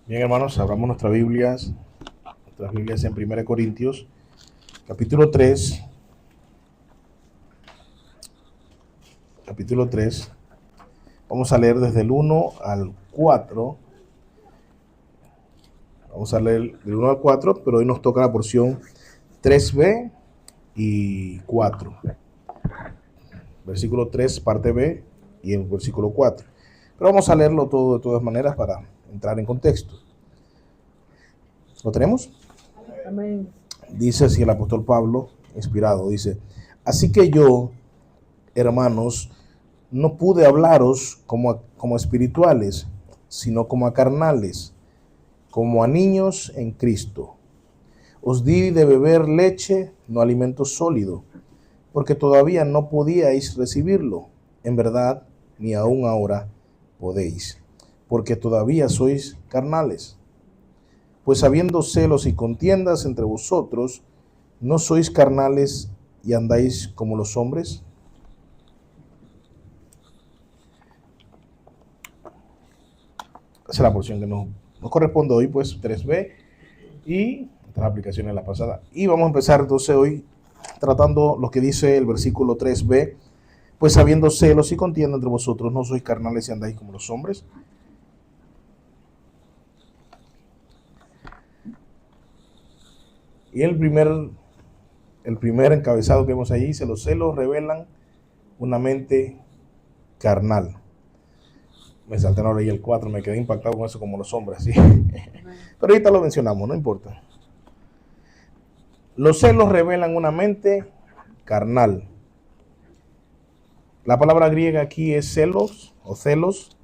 Bien, hermanos, abramos nuestras Biblias en 1 Corintios, capítulo 3, capítulo 3. Vamos a leer desde el 1 al 4. Vamos a leer del 1 al 4, pero hoy nos toca la porción 3b y 4. Versículo 3, parte B, y el versículo 4. Pero vamos a leerlo todo de todas maneras para entrar en contexto. ¿Lo tenemos? Amén. Dice así el apóstol Pablo, inspirado, dice: así que yo, hermanos, no pude hablaros como espirituales, sino como a carnales, como a niños en Cristo. Os di de beber leche, no alimento sólido, porque todavía no podíais recibirlo. En verdad, ni aún ahora podéis, porque todavía sois carnales. Pues habiendo celos y contiendas entre vosotros, ¿no sois carnales y andáis como los hombres? Esa es la porción que nos corresponde hoy, pues 3b, y otras aplicaciones la pasada. Y vamos a empezar entonces hoy tratando lo que dice el versículo 3b. Pues habiendo celos y contienda entre vosotros, ¿no sois carnales y andáis como los hombres? Y el primer encabezado que vemos allí dice: los celos revelan una mente carnal. Me salté ahora ahí el 4, me quedé impactado con eso, como los hombres, ¿sí? Pero ahorita lo mencionamos, no importa. Los celos revelan una mente carnal. La palabra griega aquí es celos o celos,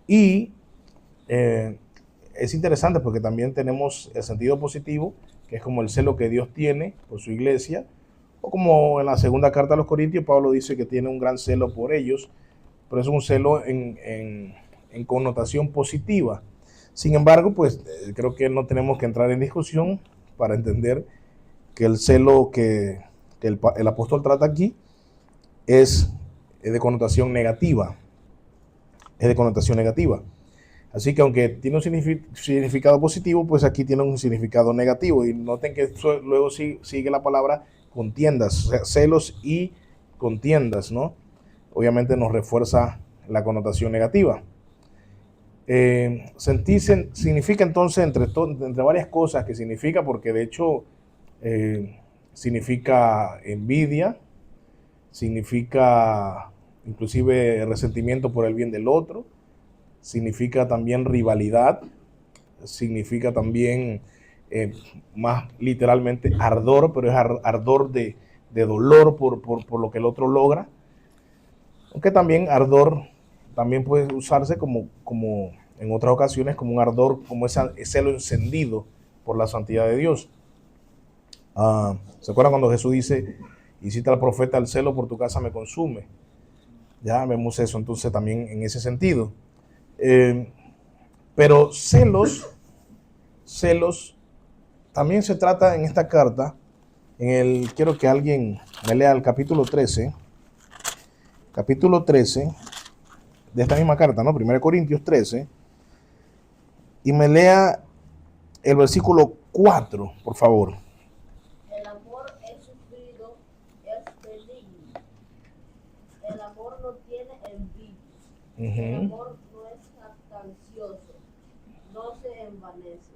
y es interesante porque también tenemos el sentido positivo, que es como el celo que Dios tiene por su iglesia, o como en la segunda carta a los Corintios, Pablo dice que tiene un gran celo por ellos, pero es un celo en connotación positiva. Sin embargo, pues creo que no tenemos que entrar en discusión para entender que el celo que el apóstol trata aquí es de connotación negativa. Es de connotación negativa. Así que aunque tiene un significado positivo, pues aquí tiene un significado negativo. Y noten que luego sigue la palabra contiendas, celos y contiendas, ¿no? Obviamente nos refuerza la connotación negativa. Sentirse significa entonces entre varias cosas que significa, porque de hecho significa envidia, significa inclusive resentimiento por el bien del otro, significa también rivalidad, significa también más literalmente ardor, pero es ardor de dolor por lo que el otro logra, aunque también ardor también puede usarse como en otras ocasiones como un ardor, como ese celo encendido por la santidad de Dios. ¿Se acuerdan cuando Jesús dice: y cita al profeta, el celo por tu casa me consume? Ya vemos eso entonces también en ese sentido. Pero celos también se trata en esta carta, quiero que alguien me lea el capítulo 13 de esta misma carta, ¿no? 1 Corintios 13, y me lea el versículo 4, por favor. El amor es sufrido, es benigno. El amor no tiene envidia. El amor no es jactancioso, no se envanece.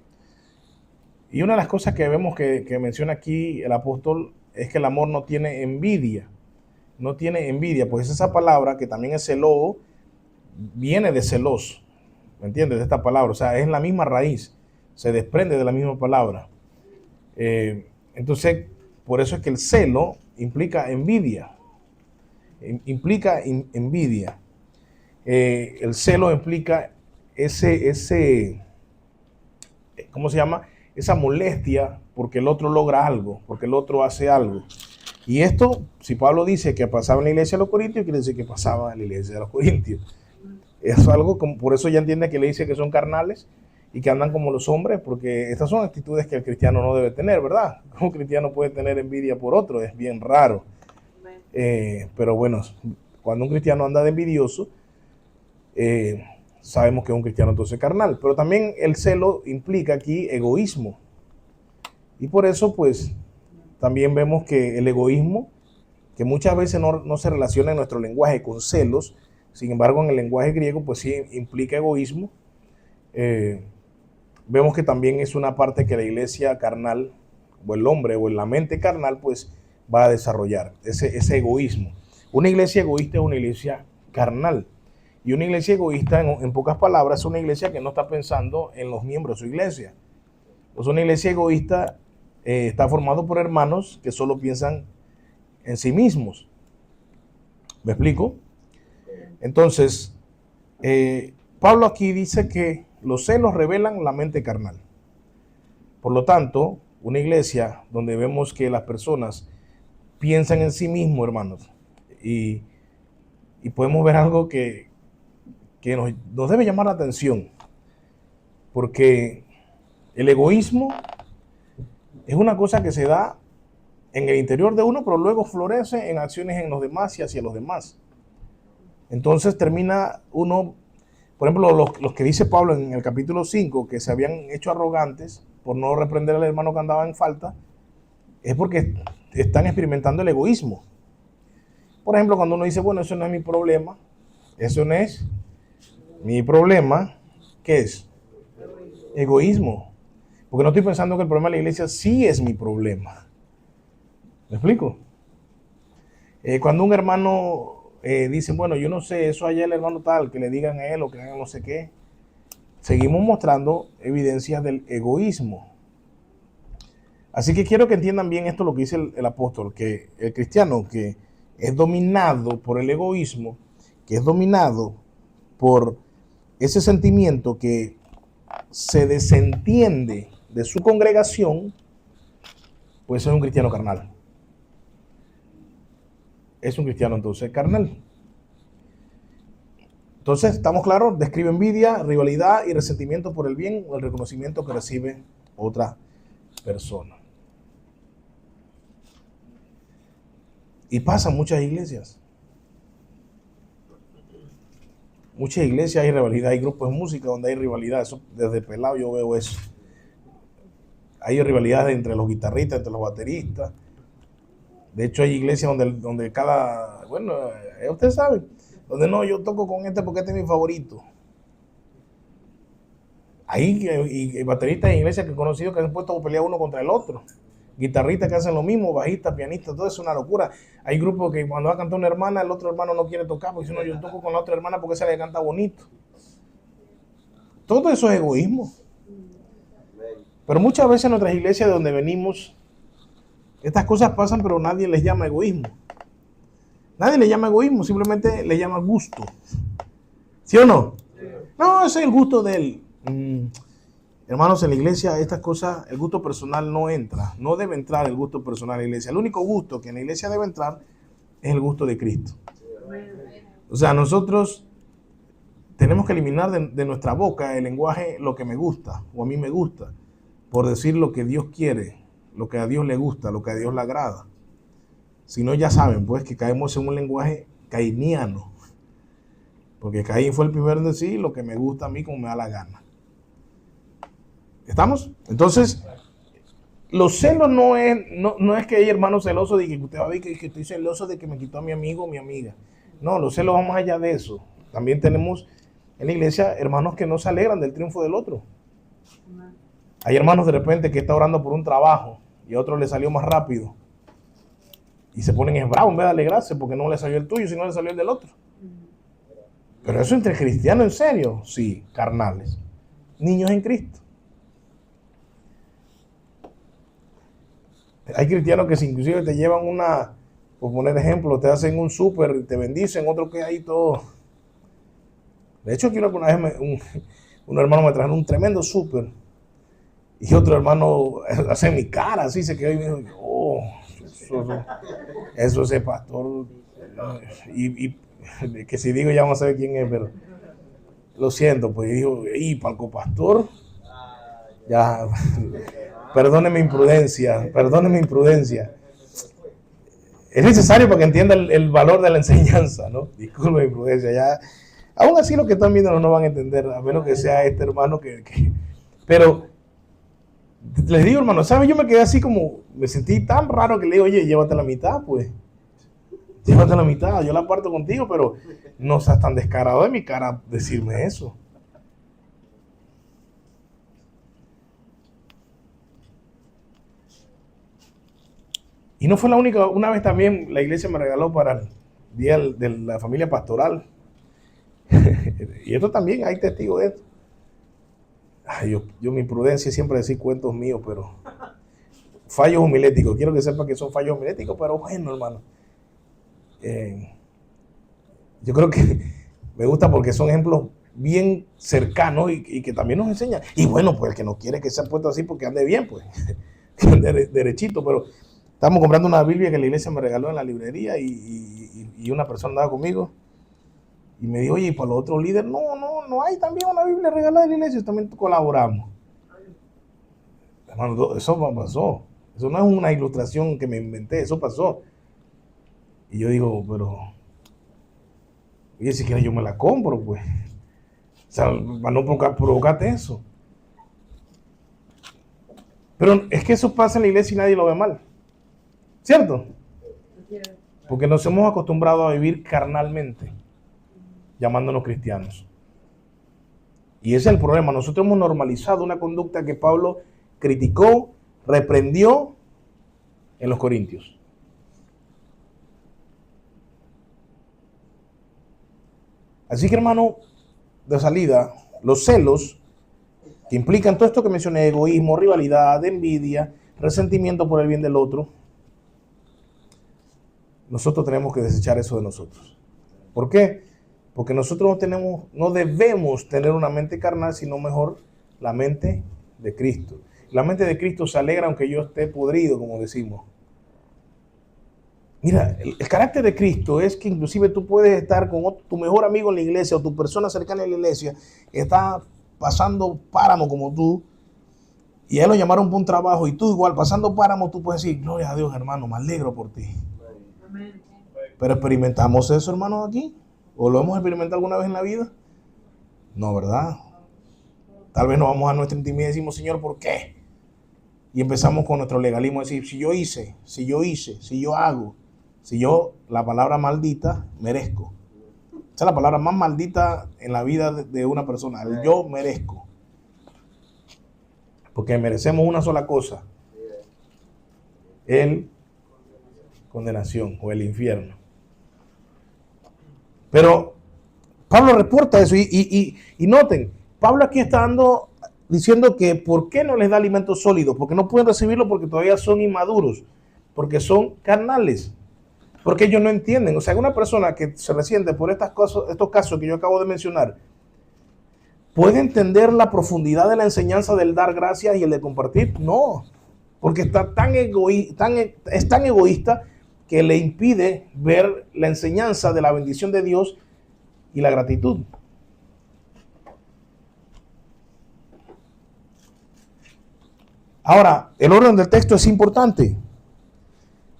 Y una de las cosas que vemos que menciona aquí el apóstol es que el amor no tiene envidia. No tiene envidia, pues esa palabra que también es celo, viene de celos, ¿me entiendes? De esta palabra, o sea, es la misma raíz, se desprende de la misma palabra. Entonces, por eso es que el celo implica envidia, envidia. El celo implica ¿cómo se llama? Esa molestia porque el otro logra algo, porque el otro hace algo. Y esto, si Pablo dice que pasaba en la iglesia de los Corintios, quiere decir que pasaba en la iglesia de los Corintios. Es algo como, por eso ya entiende que le dice que son carnales y que andan como los hombres, porque estas son actitudes que el cristiano no debe tener, ¿verdad? Un cristiano puede tener envidia por otro, es bien raro. Pero bueno, cuando un cristiano anda de envidioso, sabemos que es un cristiano entonces carnal. Pero también el celo implica aquí egoísmo. Y por eso, pues, también vemos que el egoísmo, que muchas veces no se relaciona en nuestro lenguaje con celos, sin embargo, en el lenguaje griego, pues sí implica egoísmo. Vemos que también es una parte que la iglesia carnal, o el hombre, o en la mente carnal, pues va a desarrollar, ese egoísmo. Una iglesia egoísta es una iglesia carnal. Y una iglesia egoísta, en pocas palabras, es una iglesia que no está pensando en los miembros de su iglesia. Pues una iglesia egoísta está formado por hermanos que solo piensan en sí mismos. ¿Me explico? Entonces, Pablo aquí dice que los celos revelan la mente carnal. Por lo tanto, una iglesia donde vemos que las personas piensan en sí mismos, hermanos, y podemos ver algo que nos debe llamar la atención, porque el egoísmo es una cosa que se da en el interior de uno, pero luego florece en acciones en los demás y hacia los demás. Entonces termina uno, por ejemplo, los que dice Pablo en el capítulo 5, que se habían hecho arrogantes por no reprender al hermano que andaba en falta, es porque están experimentando el egoísmo. Por ejemplo, cuando uno dice, bueno, eso no es mi problema, eso no es mi problema, ¿qué es? Egoísmo. Porque no estoy pensando que el problema de la iglesia sí es mi problema. ¿Me explico? Cuando un hermano dice, bueno, yo no sé, eso allá el hermano tal, que le digan a él o que hagan no sé qué, seguimos mostrando evidencias del egoísmo. Así que quiero que entiendan bien esto lo que dice el apóstol, que el cristiano que es dominado por el egoísmo, que es dominado por ese sentimiento que se desentiende de su congregación, pues es un cristiano carnal. Es un cristiano entonces carnal. Entonces, ¿estamos claros? Describe envidia, rivalidad y resentimiento por el bien o el reconocimiento que recibe otra persona. Y pasa en muchas iglesias. Muchas iglesias hay rivalidad, hay grupos de música donde hay rivalidad. Eso, desde pelado yo veo eso. Hay rivalidades entre los guitarristas, entre los bateristas. De hecho, hay iglesias donde cada, bueno, ustedes saben, donde no, yo toco con este porque este es mi favorito. Hay bateristas en iglesias que he conocido que han puesto a pelear uno contra el otro. Guitarristas que hacen lo mismo, bajistas, pianistas, todo eso es una locura. Hay grupos que cuando va a cantar una hermana, el otro hermano no quiere tocar, porque si no, yo toco con la otra hermana porque esa le canta bonito. Todo eso es egoísmo. Pero muchas veces en nuestras iglesias de donde venimos, estas cosas pasan, pero nadie les llama egoísmo. Nadie le llama egoísmo, simplemente le llama gusto. ¿Sí o no? No, ese es el gusto de él. Hermanos, en la iglesia estas cosas, el gusto personal no entra. No debe entrar el gusto personal en la iglesia. El único gusto que en la iglesia debe entrar es el gusto de Cristo. O sea, nosotros tenemos que eliminar de nuestra boca el lenguaje lo que me gusta o a mí me gusta, por decir lo que Dios quiere, lo que a Dios le gusta, lo que a Dios le agrada. Si no, ya saben, pues, que caemos en un lenguaje cainiano. Porque Caín fue el primero en decir lo que me gusta a mí como me da la gana. ¿Estamos? Entonces, los celos no es que hay hermanos celosos de que usted va a ver que estoy celoso de que me quitó a mi amigo o mi amiga. No, los celos van más allá de eso. También tenemos en la iglesia hermanos que no se alegran del triunfo del otro. Hay hermanos de repente que está orando por un trabajo y a otro le salió más rápido. Y se ponen bravos en vez de alegrarse porque no le salió el tuyo, sino le salió el del otro. Pero eso entre cristianos, ¿en serio? Sí, carnales. Niños en Cristo. Hay cristianos que inclusive te llevan por poner ejemplo, te hacen un súper, te bendicen, otro que hay todo. De hecho, aquí una vez un hermano me trajo un tremendo súper y otro hermano hace mi cara así, se quedó y me dijo, oh, eso es el pastor. Y que si digo ya vamos a saber quién es, pero lo siento, pues dijo, y palco pastor, ya, perdóneme imprudencia. Es necesario para que entienda el valor de la enseñanza, ¿no? Disculpe mi imprudencia, ya Aún así los que están viendo no van a entender, a menos que sea este hermano Pero les digo, hermano, ¿sabes? Yo me quedé así como, me sentí tan raro que le digo, oye, llévate la mitad, pues. Llévate la mitad, yo la parto contigo, pero no seas tan descarado de mi cara decirme eso. Y no fue la única, una vez también la iglesia me regaló para el día de la familia pastoral. Y esto también, hay testigos de esto. Ay, yo mi prudencia siempre decir cuentos míos, pero fallos homiléticos. Quiero que sepa que son fallos homiléticos, pero bueno, hermano. Yo creo que me gusta porque son ejemplos bien cercanos y que también nos enseñan. Y bueno, pues el que no quiere que sea puesto así porque ande bien, pues, derechito. Pero estamos comprando una Biblia que la iglesia me regaló en la librería y una persona andaba conmigo y me dijo, oye, ¿y para los otros líderes? No hay también una Biblia regalada de la iglesia, también colaboramos. Hermano, eso pasó. Eso no es una ilustración que me inventé, eso pasó. Y yo digo, pero, oye, si quieres yo me la compro, pues. O sea, para no provocarte eso. Pero es que eso pasa en la iglesia y nadie lo ve mal. ¿Cierto? Porque nos hemos acostumbrado a vivir carnalmente, llamándonos cristianos. Y ese es el problema. Nosotros hemos normalizado una conducta que Pablo criticó, reprendió en los Corintios. Así que, hermano, de salida, los celos que implican todo esto que mencioné, egoísmo, rivalidad, envidia, resentimiento por el bien del otro, nosotros tenemos que desechar eso de nosotros. ¿Por qué? Porque nosotros no debemos tener una mente carnal, sino mejor la mente de Cristo. La mente de Cristo se alegra aunque yo esté podrido, como decimos. Mira, el carácter de Cristo es que inclusive tú puedes estar con tu mejor amigo en la iglesia o tu persona cercana en la iglesia, está pasando páramo como tú, y a él lo llamaron para un trabajo, y tú igual pasando páramo, tú puedes decir, gloria a Dios, hermano, me alegro por ti. Amén. Pero experimentamos eso, hermano, aquí. ¿O lo hemos experimentado alguna vez en la vida? No, ¿verdad? Tal vez nos vamos a nuestra intimidad y decimos, Señor, ¿por qué? Y empezamos con nuestro legalismo, decir, si yo hice, si yo hago, si yo, la palabra maldita, merezco. Esa es la palabra más maldita en la vida de una persona, el yo merezco. Porque merecemos una sola cosa, el condenación o el infierno. Pero Pablo reporta eso y noten, Pablo aquí está diciendo que ¿por qué no les da alimento sólido? Porque no pueden recibirlo porque todavía son inmaduros, porque son carnales, porque ellos no entienden. O sea, una persona que se resiente por estos casos que yo acabo de mencionar, ¿puede entender la profundidad de la enseñanza del dar gracias y el de compartir? No, porque está es tan egoísta que le impide ver la enseñanza de la bendición de Dios y la gratitud. Ahora, el orden del texto es importante,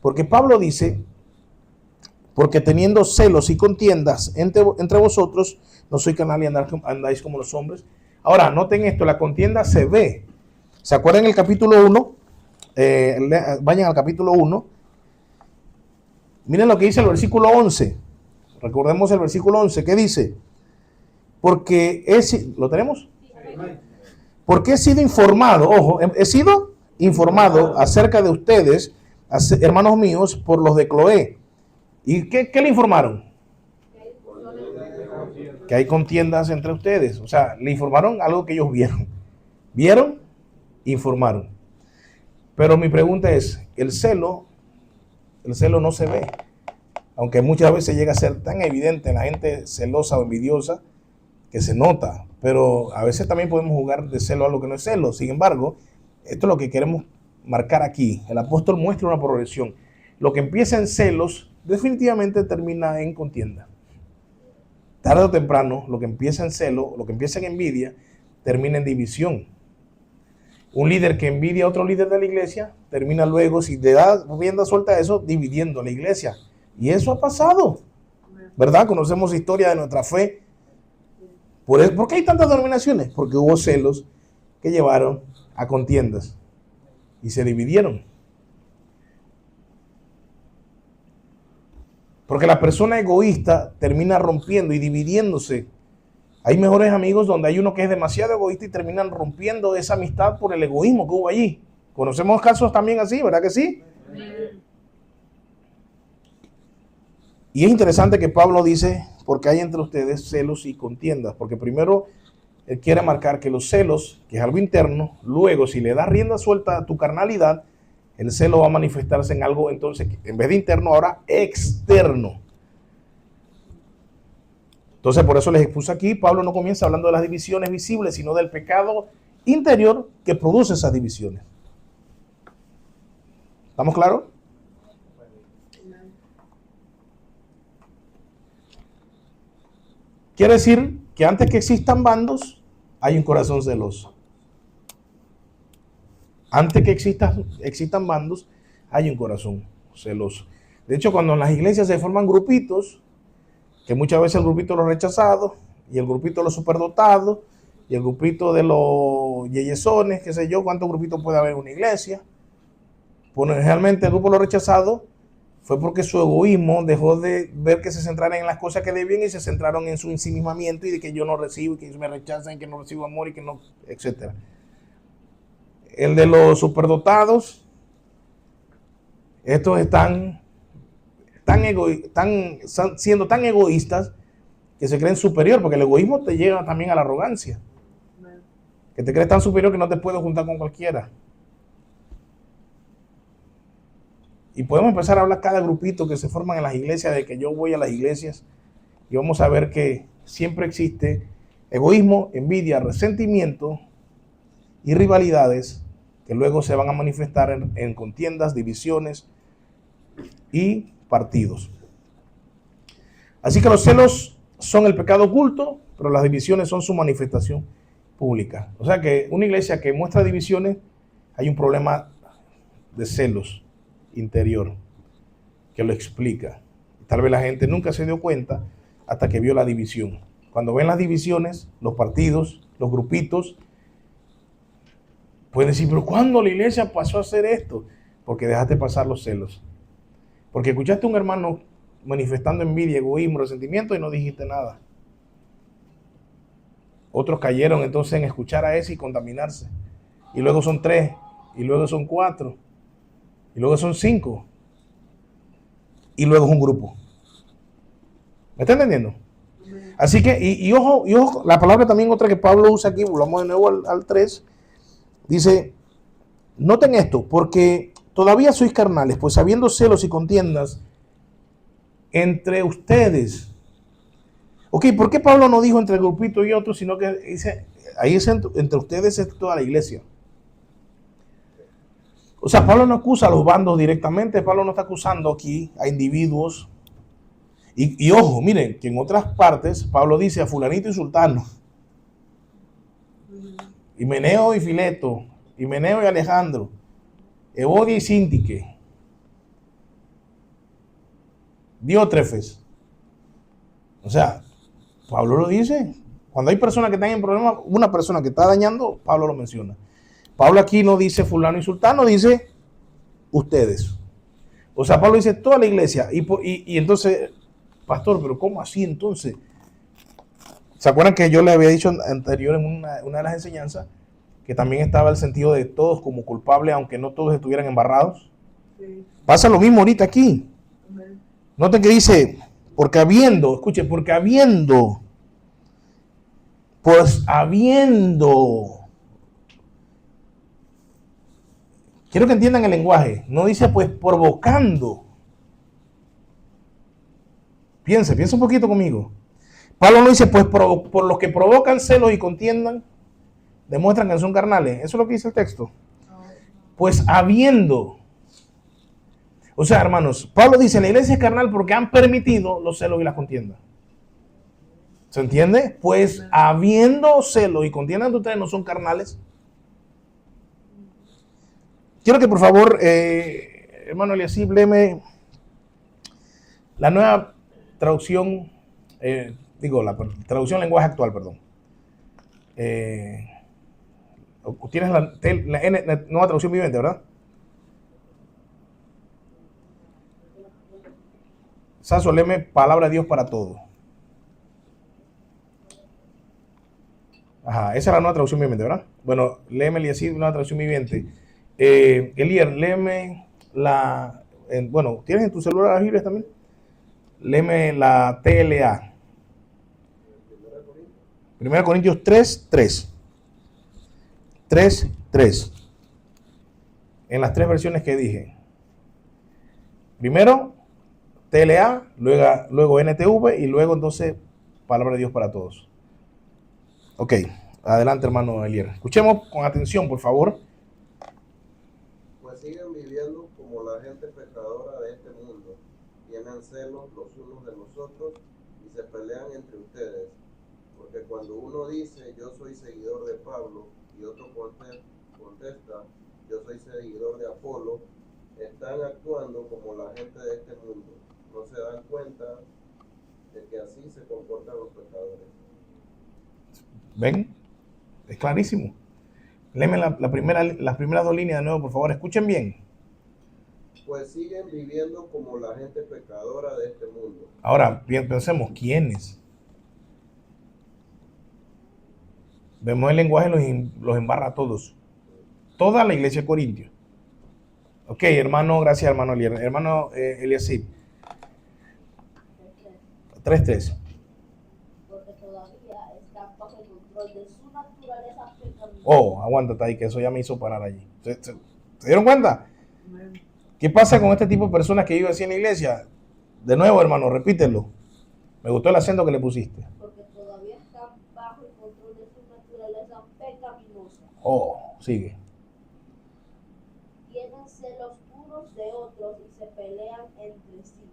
porque Pablo dice, porque teniendo celos y contiendas entre vosotros, no soy carnal y andáis como los hombres. Ahora, noten esto, la contienda se ve. ¿Se acuerdan el capítulo 1? Vayan al capítulo 1. Miren lo que dice el versículo 11. Recordemos el versículo 11. ¿Qué dice? Porque ¿lo tenemos? Porque he sido informado, ojo, he sido informado acerca de ustedes, hermanos míos, por los de Cloé. ¿Y qué le informaron? Que hay contiendas entre ustedes. O sea, le informaron algo que ellos vieron. ¿Vieron? Informaron. Pero mi pregunta es, el celo no se ve. Aunque muchas veces llega a ser tan evidente en la gente celosa o envidiosa que se nota. Pero a veces también podemos jugar de celo a lo que no es celo. Sin embargo, esto es lo que queremos marcar aquí. El apóstol muestra una progresión. Lo que empieza en celos definitivamente termina en contienda. Tarde o temprano, lo que empieza en celo, lo que empieza en envidia, termina en división. Un líder que envidia a otro líder de la iglesia, termina luego, si te da rienda suelta a eso, dividiendo la iglesia. Y eso ha pasado, ¿verdad? Conocemos historia de nuestra fe, ¿Por qué hay tantas denominaciones? Porque hubo celos que llevaron a contiendas y se dividieron. Porque la persona egoísta termina rompiendo y dividiéndose. Hay mejores amigos donde hay uno que es demasiado egoísta y terminan rompiendo esa amistad por el egoísmo que hubo allí. Conocemos casos también así, ¿verdad que sí? Y es interesante que Pablo dice, porque hay entre ustedes celos y contiendas. Porque primero él quiere marcar que los celos, que es algo interno, luego si le das rienda suelta a tu carnalidad, el celo va a manifestarse en algo, entonces, en vez de interno, ahora externo. Entonces, por eso les expuse aquí, Pablo no comienza hablando de las divisiones visibles, sino del pecado interior que produce esas divisiones. ¿Estamos claros? Quiere decir que antes que existan bandos, hay un corazón celoso. Antes que existan bandos, hay un corazón celoso. De hecho, cuando en las iglesias se forman grupitos, que muchas veces el grupito de los rechazados, y el grupito de los superdotados, y el grupito de los yeyesones, qué sé yo, cuántos grupitos puede haber en una iglesia. Pues realmente el grupo de los rechazados fue porque su egoísmo dejó de ver que se centraran en las cosas que debían y se centraron en su ensimismamiento y de que yo no recibo, y que ellos me rechazan, y que no recibo amor, y que no, etcétera. El de los superdotados, estos están siendo tan egoístas que se creen superior, porque el egoísmo te lleva también a la arrogancia. Que te crees tan superior que no te puedes juntar con cualquiera. Y podemos empezar a hablar cada grupito que se forman en las iglesias, de que yo voy a las iglesias, y vamos a ver que siempre existe egoísmo, envidia, resentimiento y rivalidades que luego se van a manifestar en contiendas, divisiones y partidos. Así que los celos son el pecado oculto, pero las divisiones son su manifestación pública. O sea que una iglesia que muestra divisiones, hay un problema de celos interior que lo explica. Tal vez la gente nunca se dio cuenta hasta que vio la división. Cuando ven las divisiones, los partidos, los grupitos, pueden decir, pero ¿cuándo la iglesia pasó a hacer esto? Porque dejaste pasar los celos. Porque escuchaste a un hermano manifestando envidia, egoísmo, resentimiento y no dijiste nada. Otros cayeron entonces en escuchar a ese y contaminarse. Y luego son 3, y luego son 4, y luego son 5, y luego es un grupo. ¿Me está entendiendo? Así que, y ojo, la palabra también otra que Pablo usa aquí, volvamos de nuevo al 3, dice, noten esto, porque todavía sois carnales, pues habiendo celos y contiendas entre ustedes. Ok, ¿por qué Pablo no dijo entre el grupito y otro, sino que dice, ahí es entre ustedes es toda la iglesia? O sea, Pablo no acusa a los bandos directamente, Pablo no está acusando aquí a individuos. Y ojo, miren, que en otras partes Pablo dice a fulanito y sultano, Himeneo y Fileto, Himeneo y Alejandro, Evodia y Síntique, Diótrefes. O sea, Pablo lo dice. Cuando hay personas que están en problemas, una persona que está dañando, Pablo lo menciona. Pablo aquí no dice fulano y sultano, dice ustedes. O sea, Pablo dice toda la iglesia. Y entonces, pastor, pero ¿cómo así entonces? ¿Se acuerdan que yo le había dicho anterior en una de las enseñanzas que también estaba el sentido de todos como culpables, aunque no todos estuvieran embarrados? Sí. Pasa lo mismo ahorita aquí. Noten que dice, porque habiendo, quiero que entiendan el lenguaje, no dice pues provocando. Piensa un poquito conmigo. Pablo no dice pues por los que provocan celos y contiendan, demuestran que son carnales. Eso es lo que dice el texto. Pues habiendo. O sea, hermanos, Pablo dice, la iglesia es carnal porque han permitido los celos y las contiendas. ¿Se entiende? Pues habiendo celos y contiendas entre ustedes, no son carnales. Quiero que por favor, hermano Eliasib, léeme la nueva traducción, la traducción lenguaje actual, perdón. Tienes la nueva traducción viviente, ¿verdad? Saso, léeme palabra de Dios para todo. Ajá, esa es la nueva traducción viviente, ¿verdad? Bueno, léeme y así, nueva traducción viviente. Elier, léeme bueno, ¿tienes en tu celular las Biblias también? Léeme la TLA. 1 Corintios 3:3. 3:3. En las 3 versiones que dije. Primero TLA, luego NTV y luego entonces palabra de Dios para todos. Ok, adelante hermano Elier. Escuchemos con atención, por favor. Pues siguen viviendo como la gente pecadora de este mundo, tienen celos los unos de los otros y se pelean entre ustedes. Porque cuando uno dice yo soy seguidor de Pablo y otro contesta yo soy seguidor de Apolo, están actuando como la gente de este mundo. No se dan cuenta de que así se comportan los pecadores. ¿Ven? Es clarísimo. Léeme las primeras 2 líneas de nuevo, por favor. Escuchen bien. Pues siguen viviendo como la gente pecadora de este mundo. Ahora, pensemos, ¿quiénes? Vemos el lenguaje, los embarra a todos. Toda la iglesia de Corintios. Ok, hermano, gracias hermano Elier. Hermano Eliasib. 3:3. Porque todavía están bajo el control de su naturaleza pecaminosa. Oh, aguántate ahí, que eso ya me hizo parar allí. ¿Se dieron cuenta? ¿Qué pasa con este tipo de personas que viven así en la iglesia? De nuevo, hermano, repítelo. Me gustó el acento que le pusiste. Porque todavía están bajo el control de su naturaleza pecaminosa. Oh, sigue. Tienen celos unos de otros y se pelean entre sí.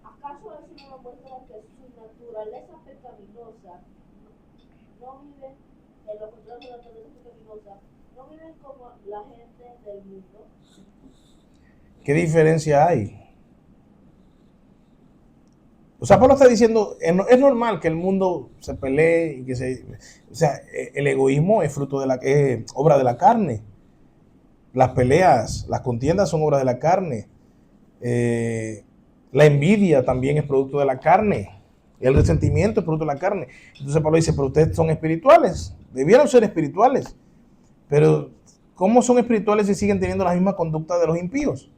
¿Acaso eso no demuestra que su naturaleza pecaminosa no vive en los controles de la naturaleza pecaminosa? No viven como la gente del mundo. ¿Qué diferencia hay? O sea, Pablo está diciendo, es normal que el mundo se pelee y o sea, el egoísmo es obra de la carne. Las peleas, las contiendas son obra de la carne. La envidia también es producto de la carne. El resentimiento es producto de la carne. Entonces Pablo dice, pero ustedes son espirituales. Debieron ser espirituales. Pero, ¿cómo son espirituales si siguen teniendo la misma conducta de los impíos?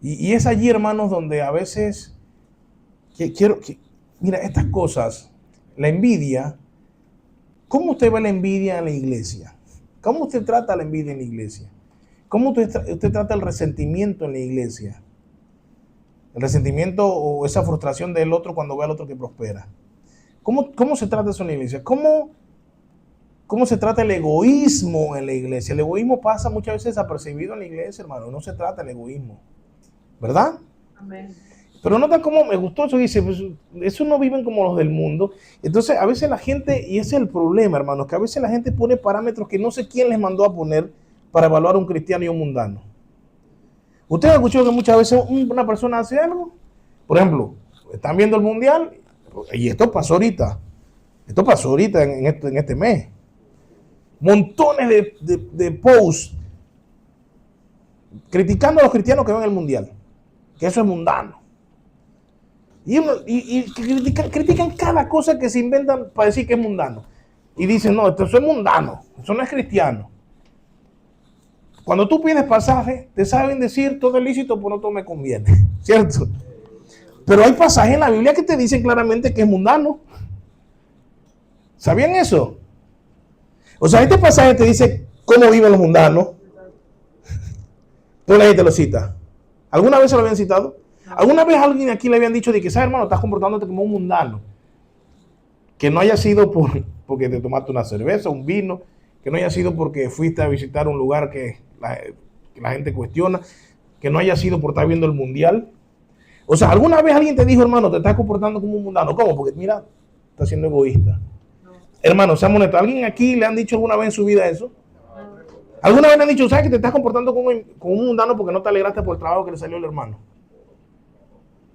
Y es allí, hermanos, donde a veces mira, estas cosas, la envidia, ¿cómo usted ve la envidia en la iglesia? ¿Cómo usted trata la envidia en la iglesia? ¿Cómo usted trata el resentimiento en la iglesia? El resentimiento o esa frustración del otro cuando ve al otro que prospera. ¿Cómo se trata eso en la iglesia? ¿Cómo se trata el egoísmo en la iglesia? El egoísmo pasa muchas veces desapercibido en la iglesia, hermano. No se trata el egoísmo. ¿Verdad? Amén. Pero nota cómo me gustó eso, dice, pues eso no viven como los del mundo. Entonces a veces la gente, y ese es el problema, hermanos, que a veces la gente pone parámetros que no sé quién les mandó a poner para evaluar a un cristiano y a un mundano. ¿Usted ha escuchado que muchas veces una persona hace algo? Por ejemplo, están viendo el mundial, y esto pasó ahorita en este mes. Montones de posts criticando a los cristianos que ven el mundial. Que eso es mundano. Y critican cada cosa que se inventan para decir que es mundano. Y dicen, no, esto es mundano, eso no es cristiano. Cuando tú pides pasaje, te saben decir todo es lícito, pero no todo me conviene, ¿cierto? Pero hay pasajes en la Biblia que te dicen claramente que es mundano. ¿Sabían eso? O sea, este pasaje te dice cómo viven los mundanos. Toda la gente lo cita. ¿Alguna vez se lo habían citado? ¿Alguna vez a alguien aquí le habían dicho de que, ¿sabes, hermano, estás comportándote como un mundano? Que no haya sido porque te tomaste una cerveza, un vino, que no haya sido porque fuiste a visitar un lugar que la gente cuestiona, que no haya sido por estar viendo el mundial. O sea, ¿alguna vez alguien te dijo, hermano, te estás comportando como un mundano? ¿Cómo? Porque mira, estás siendo egoísta. No. Hermano, seamos honestos, ¿alguien aquí le han dicho alguna vez en su vida eso? ¿Alguna vez le han dicho, sabes que te estás comportando como un mundano porque no te alegraste por el trabajo que le salió al hermano?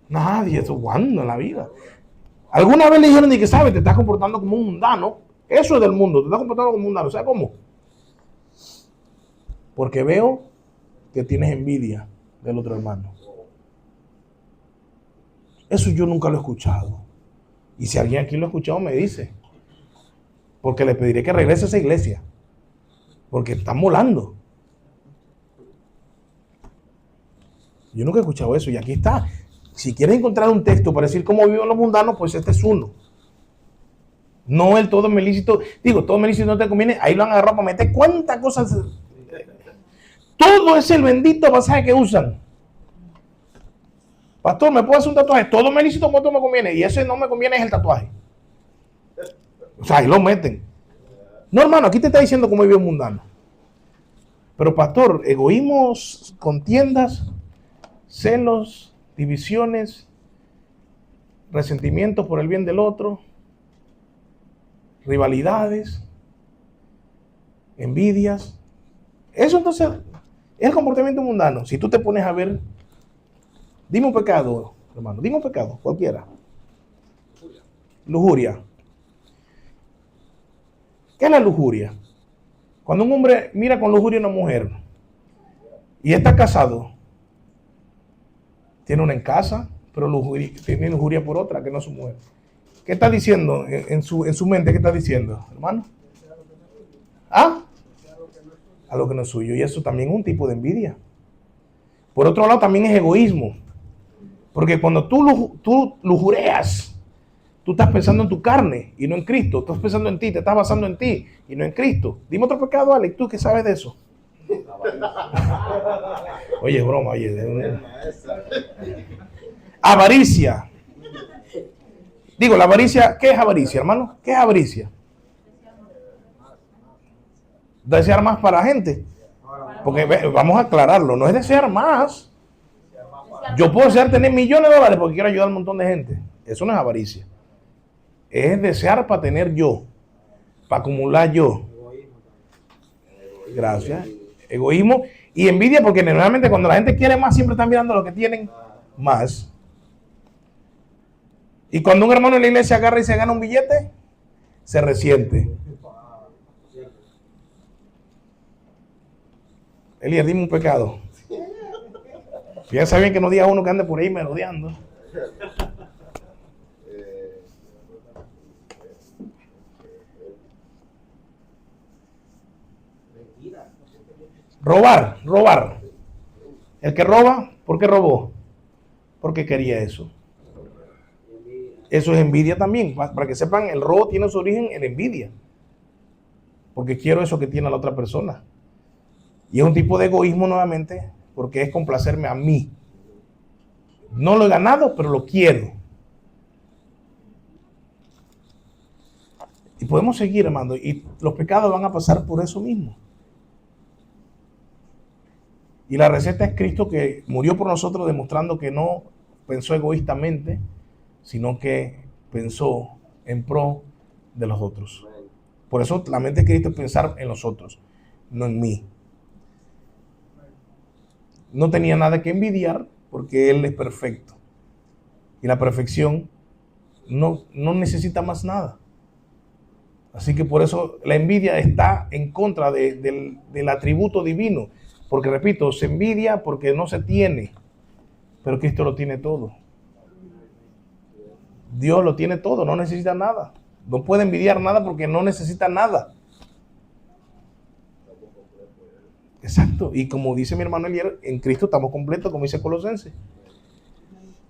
Nadie, eso cuándo en la vida. Alguna vez le dijeron que, ¿sabes? Te estás comportando como un mundano. Eso es del mundo, te estás comportando como un mundano. ¿Sabes cómo? Porque veo que tienes envidia del otro hermano. Eso yo nunca lo he escuchado. Y si alguien aquí lo ha escuchado, me dice. Porque le pediré que regrese a esa iglesia. Porque están molando. Yo nunca he escuchado eso. Y aquí está. Si quieres encontrar un texto para decir cómo viven los mundanos, pues este es uno. No el todo me lícito. Digo, todo me lícito no te conviene. Ahí lo han agarrado para meter cuántas cosas. Todo es el bendito pasaje que usan. Pastor, ¿me puedo hacer un tatuaje? Todo me lícito, cuánto me conviene. Y ese no me conviene es el tatuaje. O sea, ahí lo meten. No, hermano, aquí te está diciendo cómo vive un mundano. Pero pastor, egoísmos, contiendas, celos, divisiones, resentimientos por el bien del otro, rivalidades, envidias. Eso entonces es el comportamiento mundano. Si tú te pones a ver, dime un pecado, hermano, dime un pecado, cualquiera. Lujuria. ¿Qué es la lujuria? Cuando un hombre mira con lujuria a una mujer y está casado, tiene una en casa, pero tiene lujuria por otra que no es su mujer. ¿Qué está diciendo en su mente? ¿Qué está diciendo, hermano? ¿Ah? A lo que no es suyo. Y eso también es un tipo de envidia. Por otro lado, también es egoísmo. Porque cuando tú lujureas, tú estás pensando en tu carne y no en Cristo. Estás pensando en ti, te estás basando en ti y no en Cristo. Dime otro pecado, Alex, tú que sabes de eso. Oye, broma, oye. Avaricia. Digo, la avaricia, ¿qué es avaricia, hermano? ¿Qué es avaricia? Desear más para la gente. Porque vamos a aclararlo, no es desear más. Yo puedo desear tener millones de dólares porque quiero ayudar a un montón de gente. Eso no es avaricia. Es desear para tener yo, para acumular yo. Gracias. Egoísmo y envidia, porque normalmente cuando la gente quiere más, siempre están mirando lo que tienen más. Y cuando un hermano en la iglesia agarra y se gana un billete, se resiente. Elías, dime un pecado. Piensa bien que no diga uno que ande por ahí merodeando. Robar. El que roba, ¿por qué robó? Porque quería eso. Eso es envidia también. Para que sepan, el robo tiene su origen en envidia. Porque quiero eso que tiene la otra persona. Y es un tipo de egoísmo nuevamente, porque es complacerme a mí. No lo he ganado, pero lo quiero. Y podemos seguir, hermano. Y los pecados van a pasar por eso mismo. Y la receta es Cristo, que murió por nosotros, demostrando que no pensó egoístamente, sino que pensó en pro de los otros. Por eso la mente de Cristo es pensar en los otros, no en mí. No tenía nada que envidiar porque Él es perfecto. Y la perfección no necesita más nada. Así que por eso la envidia está en contra del atributo divino. Porque repito, se envidia porque no se tiene. Pero Cristo lo tiene todo. Dios lo tiene todo, no necesita nada. No puede envidiar nada porque no necesita nada. Exacto. Y como dice mi hermano Elier, en Cristo estamos completos, como dice Colosenses.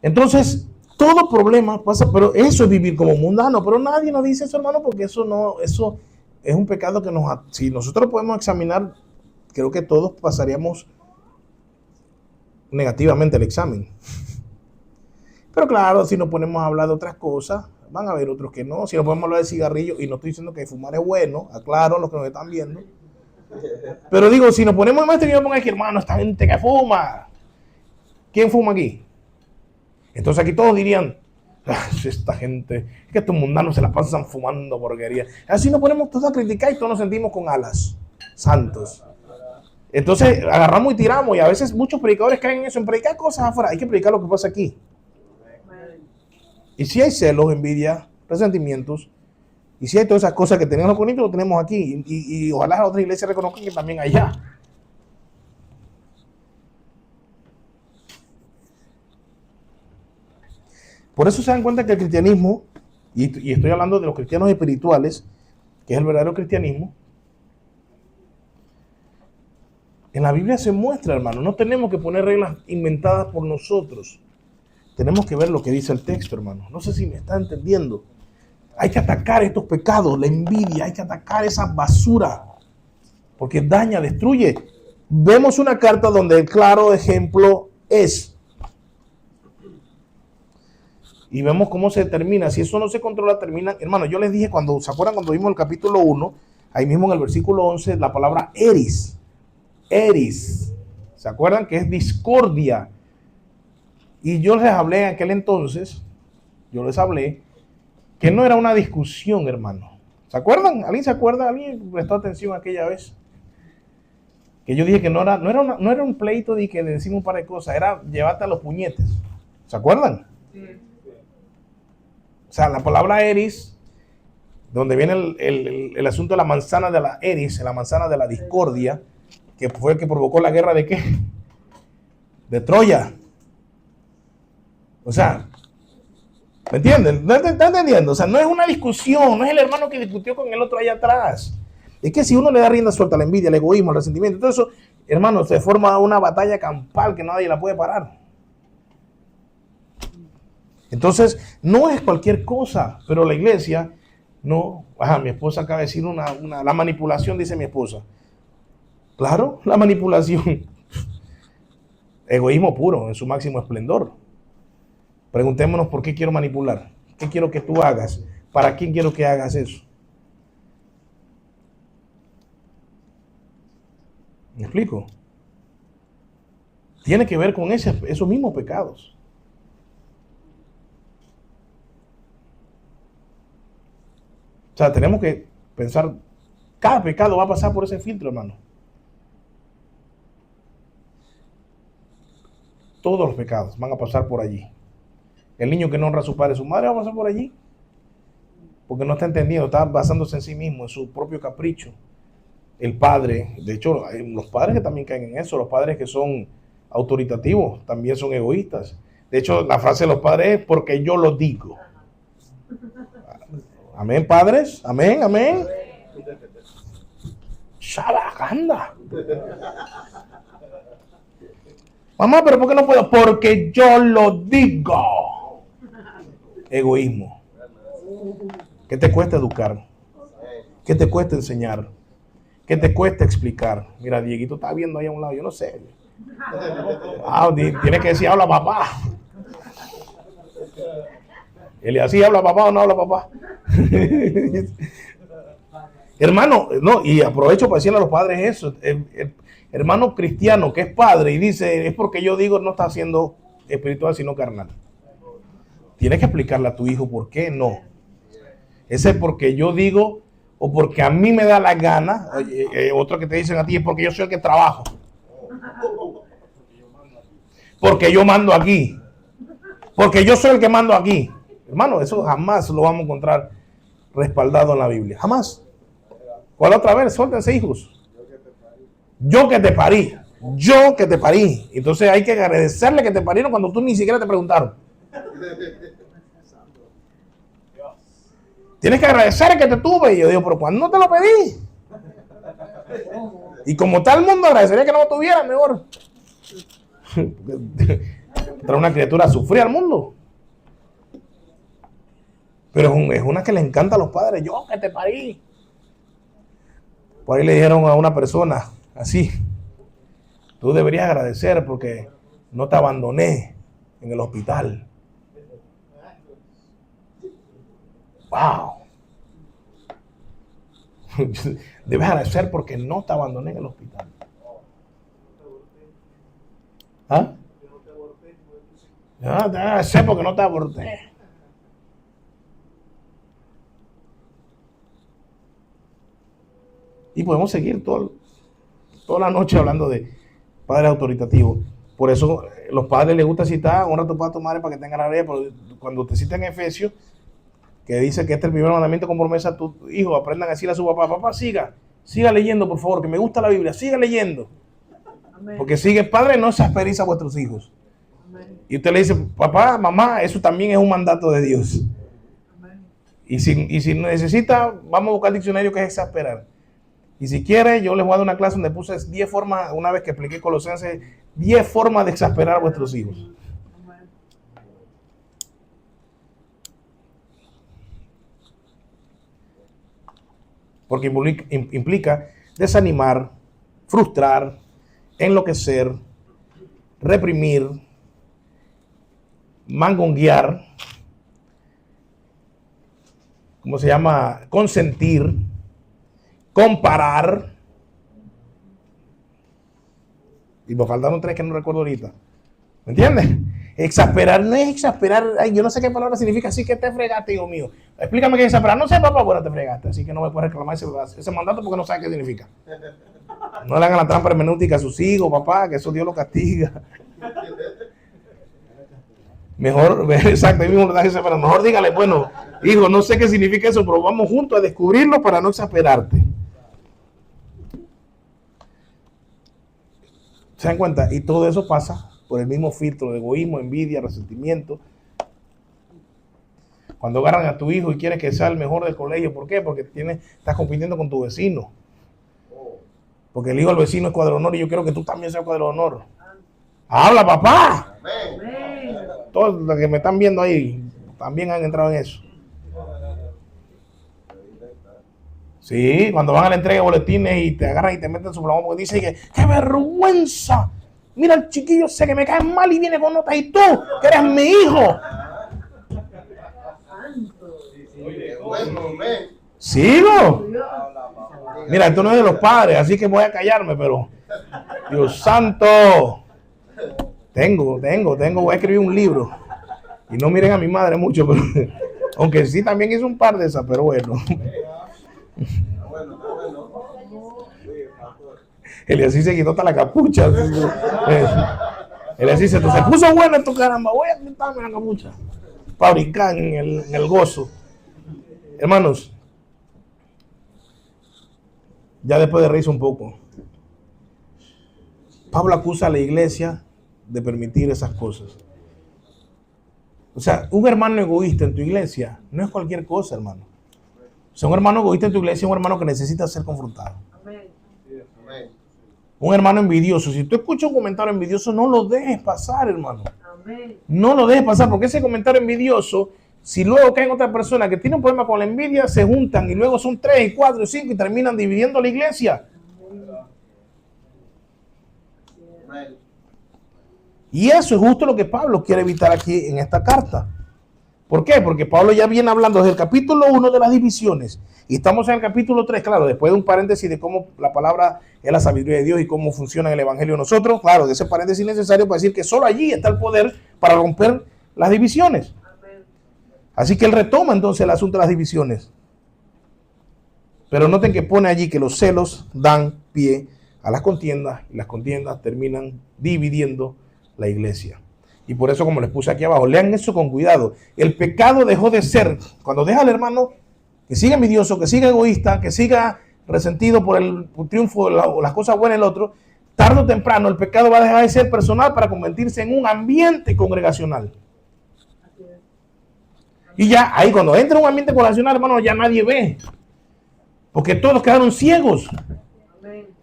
Entonces, todo problema pasa, pero eso es vivir como mundano. Pero nadie nos dice eso, hermano, porque eso es un pecado que si nosotros podemos examinar, creo que todos pasaríamos negativamente el examen. Pero claro, si nos ponemos a hablar de otras cosas, van a haber otros que no. Si nos podemos hablar de cigarrillos, y no estoy diciendo que fumar es bueno, aclaro a los que nos están viendo. Pero digo, si nos ponemos más tenido, pongan aquí, hermano, esta gente que fuma. ¿Quién fuma aquí? Entonces aquí todos dirían, esta gente, es que estos mundanos se la pasan fumando porquería. Así nos ponemos todos a criticar y todos nos sentimos con alas, santos. Entonces agarramos y tiramos, y a veces muchos predicadores caen en eso, en predicar cosas afuera. Hay que predicar lo que pasa aquí. Y si hay celos, envidia, resentimientos, y si hay todas esas cosas que teníamos los corintios, lo tenemos aquí. Y ojalá las otras iglesias reconozcan que también allá. Por eso se dan cuenta que el cristianismo, y estoy hablando de los cristianos espirituales, que es el verdadero cristianismo, en la Biblia se muestra, hermano, no tenemos que poner reglas inventadas por nosotros. Tenemos que ver lo que dice el texto, hermano. No sé si me está entendiendo. Hay que atacar estos pecados, la envidia, hay que atacar esa basura, porque daña, destruye. Vemos una carta donde el claro ejemplo es, y vemos cómo se termina. Si eso no se controla, termina. Hermano, yo les dije, ¿se acuerdan cuando vimos el capítulo 1? Ahí mismo en el versículo 11, la palabra eris. Eris. ¿Se acuerdan? Que es discordia. Y yo les hablé en aquel entonces, que no era una discusión, hermano. ¿Se acuerdan? ¿Alguien se acuerda? ¿Alguien prestó atención aquella vez? Que yo dije que no era un pleito de que le decimos un par de cosas, era llevarte a los puñetes. ¿Se acuerdan? Sí. O sea, la palabra eris, donde viene el asunto de la manzana de la eris, la manzana de la discordia, que fue el que provocó la guerra de ¿qué? De Troya. O sea, ¿me entienden? ¿No está entendiendo? O sea, no es una discusión, no es el hermano que discutió con el otro allá atrás. Es que si uno le da rienda suelta a la envidia, al egoísmo, al resentimiento, todo eso, hermano, se forma una batalla campal que nadie la puede parar. Entonces, no es cualquier cosa, pero la iglesia, no, mi esposa acaba de decir la manipulación, dice mi esposa. Claro, la manipulación. Egoísmo puro, en su máximo esplendor. Preguntémonos por qué quiero manipular. ¿Qué quiero que tú hagas? ¿Para quién quiero que hagas eso? ¿Me explico? Tiene que ver con esos mismos pecados. O sea, tenemos que pensar, cada pecado va a pasar por ese filtro, hermano. Todos los pecados van a pasar por allí. El niño que no honra a su padre y a su madre va a pasar por allí. Porque no está entendiendo, está basándose en sí mismo, en su propio capricho. El padre, de hecho, hay los padres que también caen en eso, los padres que son autoritativos también son egoístas. De hecho, la frase de los padres es porque yo lo digo. Amén, padres. Amén, amén. Shalaganda. Mamá, pero ¿por qué no puedo? Porque yo lo digo. Egoísmo. ¿Qué te cuesta educar? ¿Qué te cuesta enseñar? ¿Qué te cuesta explicar? Mira, Dieguito está viendo ahí a un lado, yo no sé. Tiene que decir, habla papá. Él así, habla papá o no habla papá. Hermano, no, y aprovecho para decirle a los padres eso. Hermano cristiano que es padre y dice, es porque yo digo, no está siendo espiritual sino carnal. Tienes que explicarle a tu hijo por qué no. Ese es porque yo digo o porque a mí me da la gana. Otro que te dicen a ti es porque yo soy el que trabajo. Porque yo mando aquí. Porque yo soy el que mando aquí. Hermano, eso jamás lo vamos a encontrar respaldado en la Biblia. Jamás. ¿Cuál otra vez? Suéltense, hijos. Yo que te parí. Yo que te parí. Entonces hay que agradecerle que te parieron cuando tú ni siquiera te preguntaron. Tienes que agradecer que te tuve. Y yo digo, pero ¿cuándo no te lo pedí? Y como tal mundo agradecería que no me tuviera, mejor. Trae una criatura a sufrir al mundo. Pero es una que le encanta a los padres. Yo que te parí. Por ahí le dijeron a una persona así: tú deberías agradecer porque no te abandoné en el hospital. Wow. Debes agradecer porque no te abandoné en el hospital. ¿Ah? No, debes agradecer porque no te aborté. Y podemos seguir toda la noche hablando de padres autoritativos. Por eso los padres les gusta citar, honra a tu padre y a tu madre para que tengan la ley, pero cuando te citan en Efesios, que dice que este es el primer mandamiento con promesa a tus hijos, aprendan a decirle a su papá, papá, siga leyendo, por favor, que me gusta la Biblia, siga leyendo. Amén. Porque sigue, padre, no exasperiza a vuestros hijos. Amén. Y usted le dice, papá, mamá, eso también es un mandato de Dios. Amén. Y si necesita, vamos a buscar el diccionario que es exasperar. Y si quiere, yo les voy a dar una clase donde puse 10 formas, una vez que expliqué Colosenses, 10 formas de exasperar a vuestros hijos. Porque implica desanimar, frustrar, enloquecer, reprimir, mangonguear, ¿cómo se llama? Consentir, comparar. Y me faltaron 3 que no recuerdo ahorita. ¿Me entiendes? Exasperar no es exasperar. Ay, yo no sé qué palabra significa. Así que te fregaste, hijo mío. Explícame qué es exasperar. No sé, papá, bueno, te fregaste. Así que no me puedes reclamar ese mandato porque no sabes qué significa. No le hagan la trampa hermenéutica a sus hijos, papá, que eso Dios lo castiga. Mejor, exacto, ahí mismo pero mejor dígale, bueno, hijo, no sé qué significa eso, pero vamos juntos a descubrirlo para no exasperarte. ¿Se dan cuenta? Y todo eso pasa por el mismo filtro de egoísmo, envidia, resentimiento. Cuando agarran a tu hijo y quieres que sea el mejor del colegio, ¿por qué? Porque estás compitiendo con tu vecino. Porque el hijo del vecino es cuadro de honor y yo quiero que tú también seas cuadro de honor. ¡Habla, papá! Amén. Todos los que me están viendo ahí también han entrado en eso. Sí, cuando van a la entrega de boletines y te agarran y te meten su plomón porque dicen que ¡qué vergüenza! Mira, el chiquillo sé que me cae mal y viene con notas y tú, que eres mi hijo. ¿Sigo? Mira, esto no es de los padres, así que voy a callarme, pero Dios santo. Tengo, voy a escribir un libro. Y no miren a mi madre mucho, pero aunque sí también hice un par de esas, pero bueno. Él así se quitó hasta la capucha. Él así se puso bueno esto, caramba, voy a quitarme la capucha para brincar en el gozo. Hermanos, ya después de reírse un poco, Pablo acusa a la iglesia de permitir esas cosas. O sea, un hermano egoísta en tu iglesia no es cualquier cosa, hermano. O sea, un hermano egoísta en tu iglesia es un hermano que necesita ser confrontado. Amén. Un hermano envidioso, si tú escuchas un comentario envidioso, no lo dejes pasar, hermano. Amén. No lo dejes pasar, porque ese comentario envidioso, si luego caen otras personas que tienen un problema con la envidia, se juntan y luego son 3, 4, 5 y terminan dividiendo la iglesia. Amén. Y eso es justo lo que Pablo quiere evitar aquí en esta carta. ¿Por qué? Porque Pablo ya viene hablando desde el capítulo 1 de las divisiones. Y estamos en el capítulo 3, claro, después de un paréntesis de cómo la palabra es la sabiduría de Dios y cómo funciona el evangelio de nosotros. Claro, de ese paréntesis necesario para decir que solo allí está el poder para romper las divisiones. Así que él retoma entonces el asunto de las divisiones. Pero noten que pone allí que los celos dan pie a las contiendas y las contiendas terminan dividiendo la iglesia. Y por eso, como les puse aquí abajo, lean eso con cuidado. El pecado dejó de ser, cuando deja al hermano que siga envidioso, que siga egoísta, que siga resentido por el triunfo o las cosas buenas del otro, tarde o temprano el pecado va a dejar de ser personal para convertirse en un ambiente congregacional. Y ya ahí cuando entra un ambiente congregacional, hermano, ya nadie ve. Porque todos quedaron ciegos.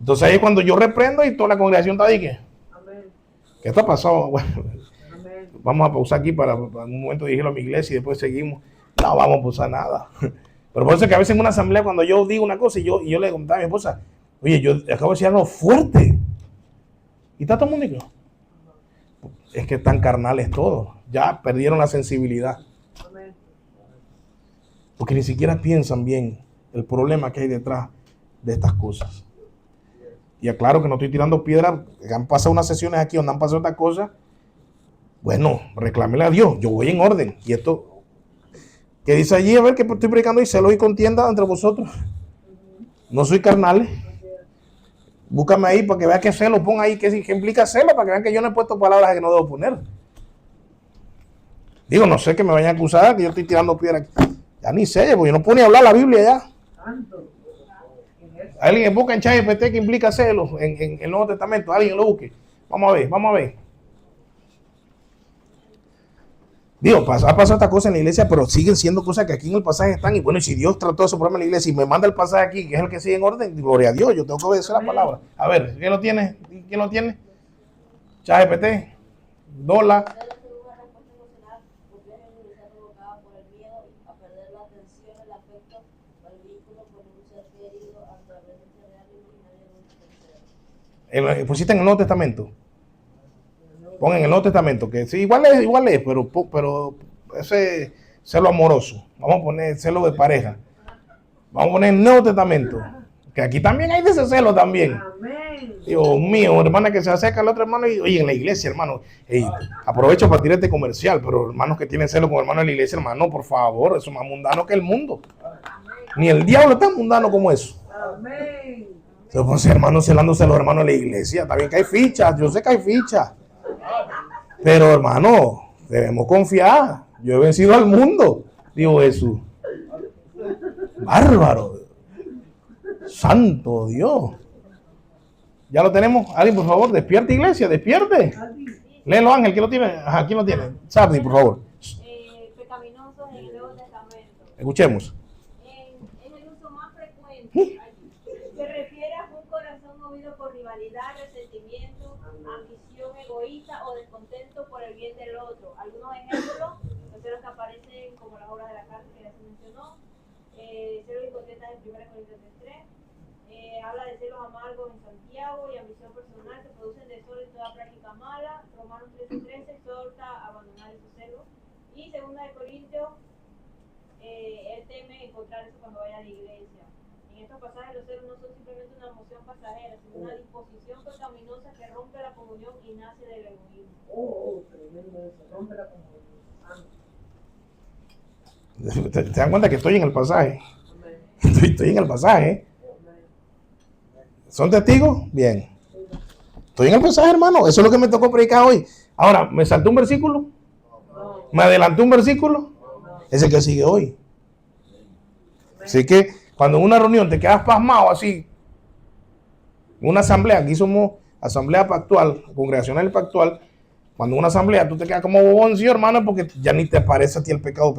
Entonces ahí es cuando yo reprendo y toda la congregación está ahí que... ¿Qué está pasando? Bueno, vamos a pausar aquí para un momento dirigirlo a mi iglesia y después seguimos. No vamos a pausar nada. Pero por eso es que a veces en una asamblea cuando yo digo una cosa y yo le contaba a mi esposa, oye, yo acabo de decir algo fuerte. Y está todo el mundo y es que están carnales todos. Ya perdieron la sensibilidad. Porque ni siquiera piensan bien el problema que hay detrás de estas cosas. Y aclaro que no estoy tirando piedra, han pasado unas sesiones aquí donde han pasado estas cosas. Bueno, reclámele a Dios, yo voy en orden. Y esto, ¿qué dice allí? A ver, que estoy predicando y celos y contienda entre vosotros. No soy carnal. Búscame ahí para que vean qué celo, pon ahí qué implica celo, para que vean que yo no he puesto palabras que no debo poner. Digo, no sé que me vayan a acusar, que yo estoy tirando piedra. Ya ni sé, porque yo no puedo ni hablar la Biblia ya. Alguien busca en ChatGPT que implica celo en el Nuevo Testamento, alguien lo busque. Vamos a ver. Digo, ha pasado esta cosa en la iglesia, pero siguen siendo cosas que aquí en el pasaje están. Y bueno, si Dios trató ese problema en la iglesia y me manda el pasaje aquí, que es el que sigue en orden, gloria a Dios, yo tengo que obedecer la palabra. A ver, ¿quién lo tiene? ChatGPT, Dola. Pusiste en el Nuevo Testamento. Pon en el Nuevo Testamento, que sí, igual es, pero ese celo amoroso. Vamos a poner celo de pareja. Vamos a poner el Nuevo Testamento. Que aquí también hay de ese celo también. Dios mío, hermana que se acerca al otro hermano y oye, en la iglesia, hermano, aprovecho para tirar este comercial, pero hermanos que tienen celo con hermanos en la iglesia, hermano, por favor, eso es más mundano que el mundo. Ni el diablo es tan mundano como eso. Entonces, hermanos, celándose a los hermanos de la iglesia. Está bien que hay fichas, yo sé que hay fichas. Pero, hermano, debemos confiar. Yo he vencido al mundo, dijo Jesús. Bárbaro. Santo Dios. ¿Ya lo tenemos? Alguien, por favor, despierte, iglesia, despierte. Léelo, Ángel, ¿quién lo tiene? Ajá, ¿quién lo tiene? Sardi, por favor. Pecaminosos en el Nuevo Testamento. Escuchemos. En el uso más frecuente. Se refiere a un corazón movido por rivalidad, resentimiento, ambición egoísta o descontento por el bien del otro. Algunos ejemplos, los celos que aparecen como las obras de la carne que ya se mencionó, celos hipotéticos en 1 Corintios 3, habla de celos amargos en Santiago y ambición personal que producen desorden y toda práctica mala. Romanos 13:13 exhorta a abandonar esos celos. Y 2 Corintios, él teme encontrar eso cuando vaya a la iglesia. En estos pasajes los celos no son simplemente una emoción pasajera, sino una disposición pecaminosa que rompe la comunión y nace del egoísmo. Tremendo eso, rompe la comunión. ¿Te dan cuenta que estoy en el pasaje? Estoy en el pasaje. ¿Son testigos? Bien. Estoy en el pasaje, hermano. Eso es lo que me tocó predicar hoy. Ahora, ¿me saltó un versículo? ¿Me adelantó un versículo? Es el que sigue hoy. Así que cuando en una reunión te quedas pasmado así, en una asamblea, aquí somos asamblea pactual, congregacional pactual, cuando en una asamblea tú te quedas como bobón, sí, hermano, porque ya ni te parece a ti el pecado,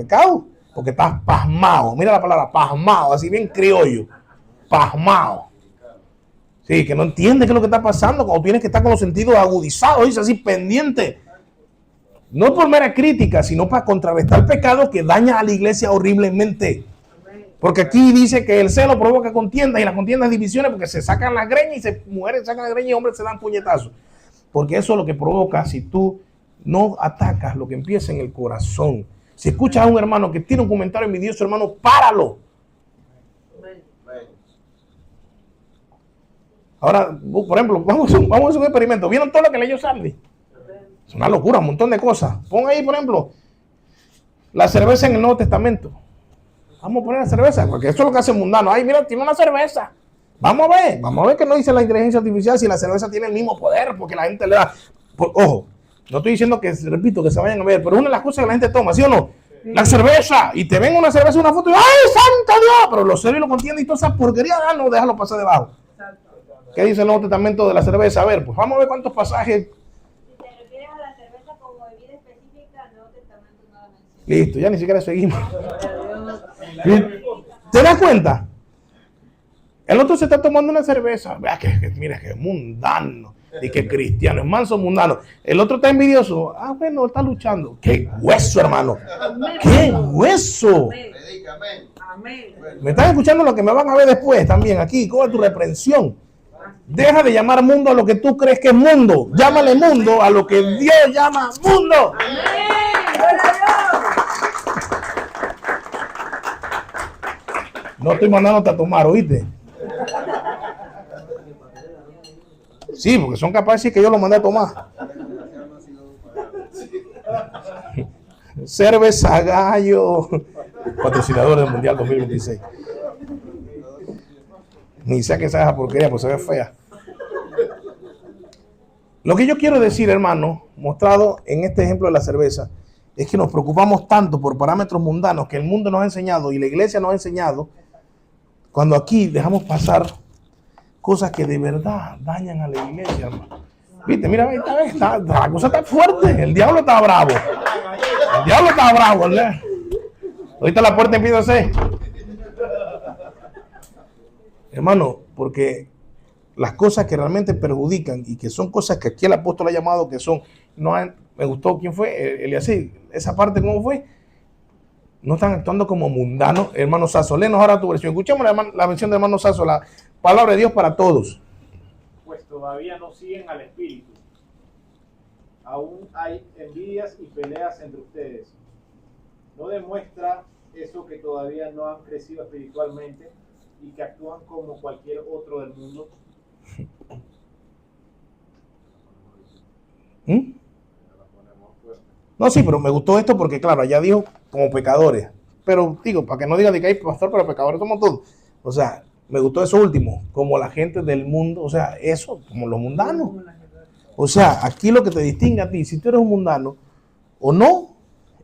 porque estás pasmado. Mira la palabra, pasmado, así bien criollo, pasmado. Sí, que no entiende qué es lo que está pasando, cuando tienes que estar con los sentidos agudizados, dice así, pendiente. No por mera crítica, sino para contrarrestar el pecado que daña a la iglesia horriblemente. Porque aquí dice que el celo provoca contiendas y las contiendas divisiones porque se sacan las greñas y mujeres sacan las greñas y hombres se dan puñetazos. Porque eso es lo que provoca si tú no atacas lo que empieza en el corazón. Si escuchas a un hermano que tiene un comentario envidioso, hermano, páralo. Ahora, por ejemplo, vamos a hacer un experimento. ¿Vieron todo lo que leyó Sardi? Es una locura, un montón de cosas. Pon ahí, por ejemplo, la cerveza en el Nuevo Testamento. Vamos a poner la cerveza, porque eso es lo que hace mundano. Ay, mira, tiene una cerveza. Vamos a ver que no dice la inteligencia artificial si la cerveza tiene el mismo poder, porque la gente le da. Ojo, no estoy diciendo que, repito, que se vayan a ver, pero una de las cosas que la gente toma, ¿sí o no? Sí. La cerveza, y te ven una cerveza, una foto, y ¡ay, santo Dios! Pero los celos lo contienden y toda esa porquería, no, déjalo pasar debajo. ¿Qué dice el Nuevo Testamento de la cerveza? A ver, pues vamos a ver cuántos pasajes. Si te refieres a la cerveza como bebida específica, el Nuevo Testamento no la menciona. Listo, ya ni siquiera seguimos. ¿Te das cuenta? El otro se está tomando una cerveza. Vea mira que mundano. Y que cristiano, es manso mundano. El otro está envidioso. Ah, bueno, está luchando. ¡Qué hueso, hermano! ¡Qué hueso! Amén. ¿Me están escuchando lo que me van a ver después también aquí? ¿Cómo es tu reprensión? Deja de llamar mundo a lo que tú crees que es mundo. Llámale mundo a lo que Dios llama mundo. No estoy mandándote a tomar, ¿oíste? Sí, porque son capaces de decir que yo lo mandé a tomar. Cerveza Gallo, patrocinador del Mundial 2026. Ni sé que sea esa porquería, pues se ve fea. Lo que yo quiero decir, hermano, mostrado en este ejemplo de la cerveza, es que nos preocupamos tanto por parámetros mundanos que el mundo nos ha enseñado y la iglesia nos ha enseñado, cuando aquí dejamos pasar cosas que de verdad dañan a la iglesia, hermano. Viste, mira, la cosa está fuerte, el diablo está bravo. El diablo está bravo, ¿verdad? Ahorita la puerta empieza a hacer. Hermano, porque las cosas que realmente perjudican y que son cosas que aquí el apóstol ha llamado que son, me gustó, ¿quién fue? Eliasí, esa parte, ¿cómo fue? No están actuando como mundanos. Hermano Sasso, léenos ahora tu versión. Escuchemos la versión de hermano Sasso, la palabra de Dios para todos. Pues todavía no siguen al Espíritu. Aún hay envidias y peleas entre ustedes. ¿No demuestra eso que todavía no han crecido espiritualmente y que actúan como cualquier otro del mundo? No, sí, pero me gustó esto porque, claro, allá dijo como pecadores. Pero digo, para que no diga de que hay pastor, pero pecadores somos todos. O sea, me gustó eso último, como la gente del mundo, o sea, eso, como los mundanos. O sea, aquí lo que te distingue a ti, si tú eres un mundano o no,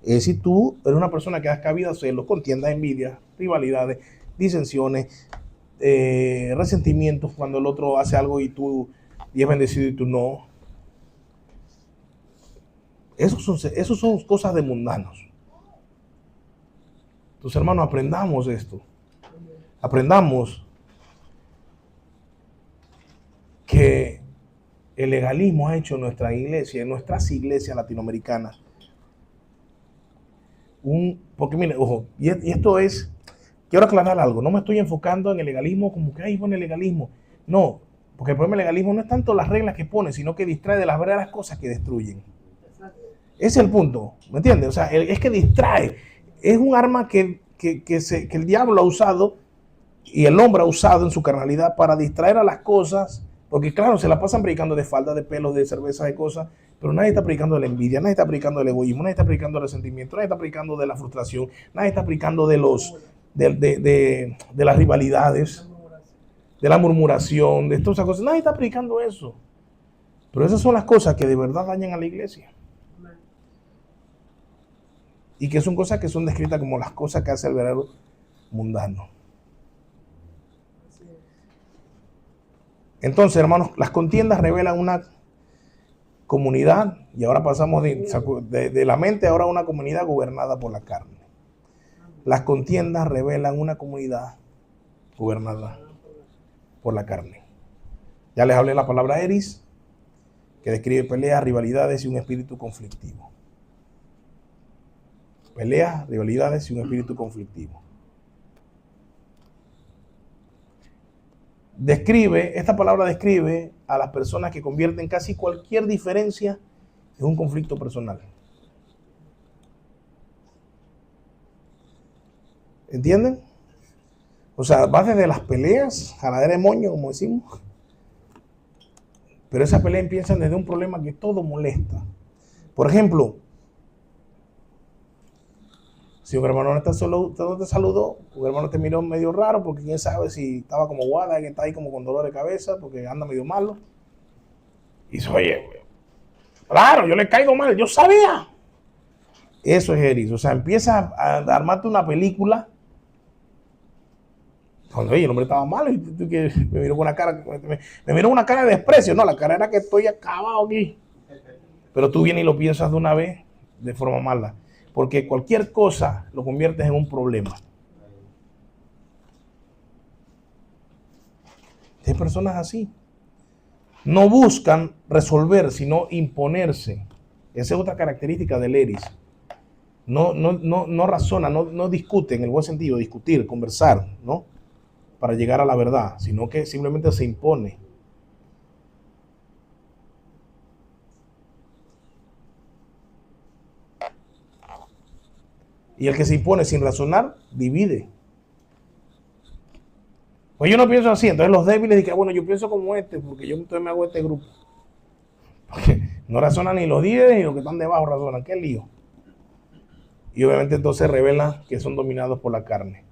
es si tú eres una persona que das cabida a celos, contiendas, envidias, rivalidades, disensiones, resentimientos cuando el otro hace algo y es bendecido y tú no. Esos son cosas de mundanos. Entonces, hermanos, aprendamos esto. Aprendamos que el legalismo ha hecho en nuestra iglesia, en nuestras iglesias latinoamericanas, porque mire, ojo, y esto es, quiero aclarar algo, no me estoy enfocando en el legalismo como que, bueno, el legalismo. No, porque el problema del legalismo no es tanto las reglas que pone, sino que distrae de las verdaderas cosas que destruyen. Ese es el punto, ¿me entiendes? O sea, es que distrae. Es un arma que el diablo ha usado y el hombre ha usado en su carnalidad para distraer a las cosas, porque claro, se la pasan predicando de falda, de pelos, de cerveza, de cosas, pero nadie está predicando de la envidia, nadie está predicando del egoísmo, nadie está predicando del resentimiento, nadie está predicando de la frustración, nadie está predicando de las rivalidades, de la murmuración, de todas esas cosas. Nadie está predicando eso. Pero esas son las cosas que de verdad dañan a la iglesia. Y que son cosas que son descritas como las cosas que hace el verdadero mundano. Entonces, hermanos, las contiendas revelan una comunidad, y ahora pasamos de la mente ahora a una comunidad gobernada por la carne. Las contiendas revelan una comunidad gobernada por la carne. Ya les hablé la palabra eris, que describe peleas, rivalidades y un espíritu conflictivo. Peleas, rivalidades y un espíritu conflictivo. Esta palabra describe a las personas que convierten casi cualquier diferencia en un conflicto personal. ¿Entienden? O sea, va desde las peleas, jaladera de moño, como decimos. Pero esas peleas empiezan desde un problema que todo molesta. Por ejemplo, si un hermano no te saludó, un hermano te miró medio raro, porque quién sabe si estaba como guada, que está ahí como con dolor de cabeza, porque anda medio malo. Y dice, oye, claro, yo le caigo mal, yo sabía. Eso es eris. O sea, empieza a armarte una película. Cuando oye, el hombre estaba malo y tú que me miró con una cara, me miró con una cara de desprecio. No, la cara era que estoy acabado aquí. Pero tú vienes y lo piensas de una vez de forma mala. Porque cualquier cosa lo conviertes en un problema. Hay personas así. No buscan resolver, sino imponerse. Esa es otra característica del eris. No razona, no discute en el buen sentido, discutir, conversar, ¿no? Para llegar a la verdad, sino que simplemente se impone. Y el que se impone sin razonar, divide. Pues yo no pienso así, entonces los débiles dicen, bueno, yo pienso como porque yo entonces me hago este grupo. Porque no razonan ni los líderes ni los que están debajo razonan, qué lío. Y obviamente entonces revela que son dominados por la carne.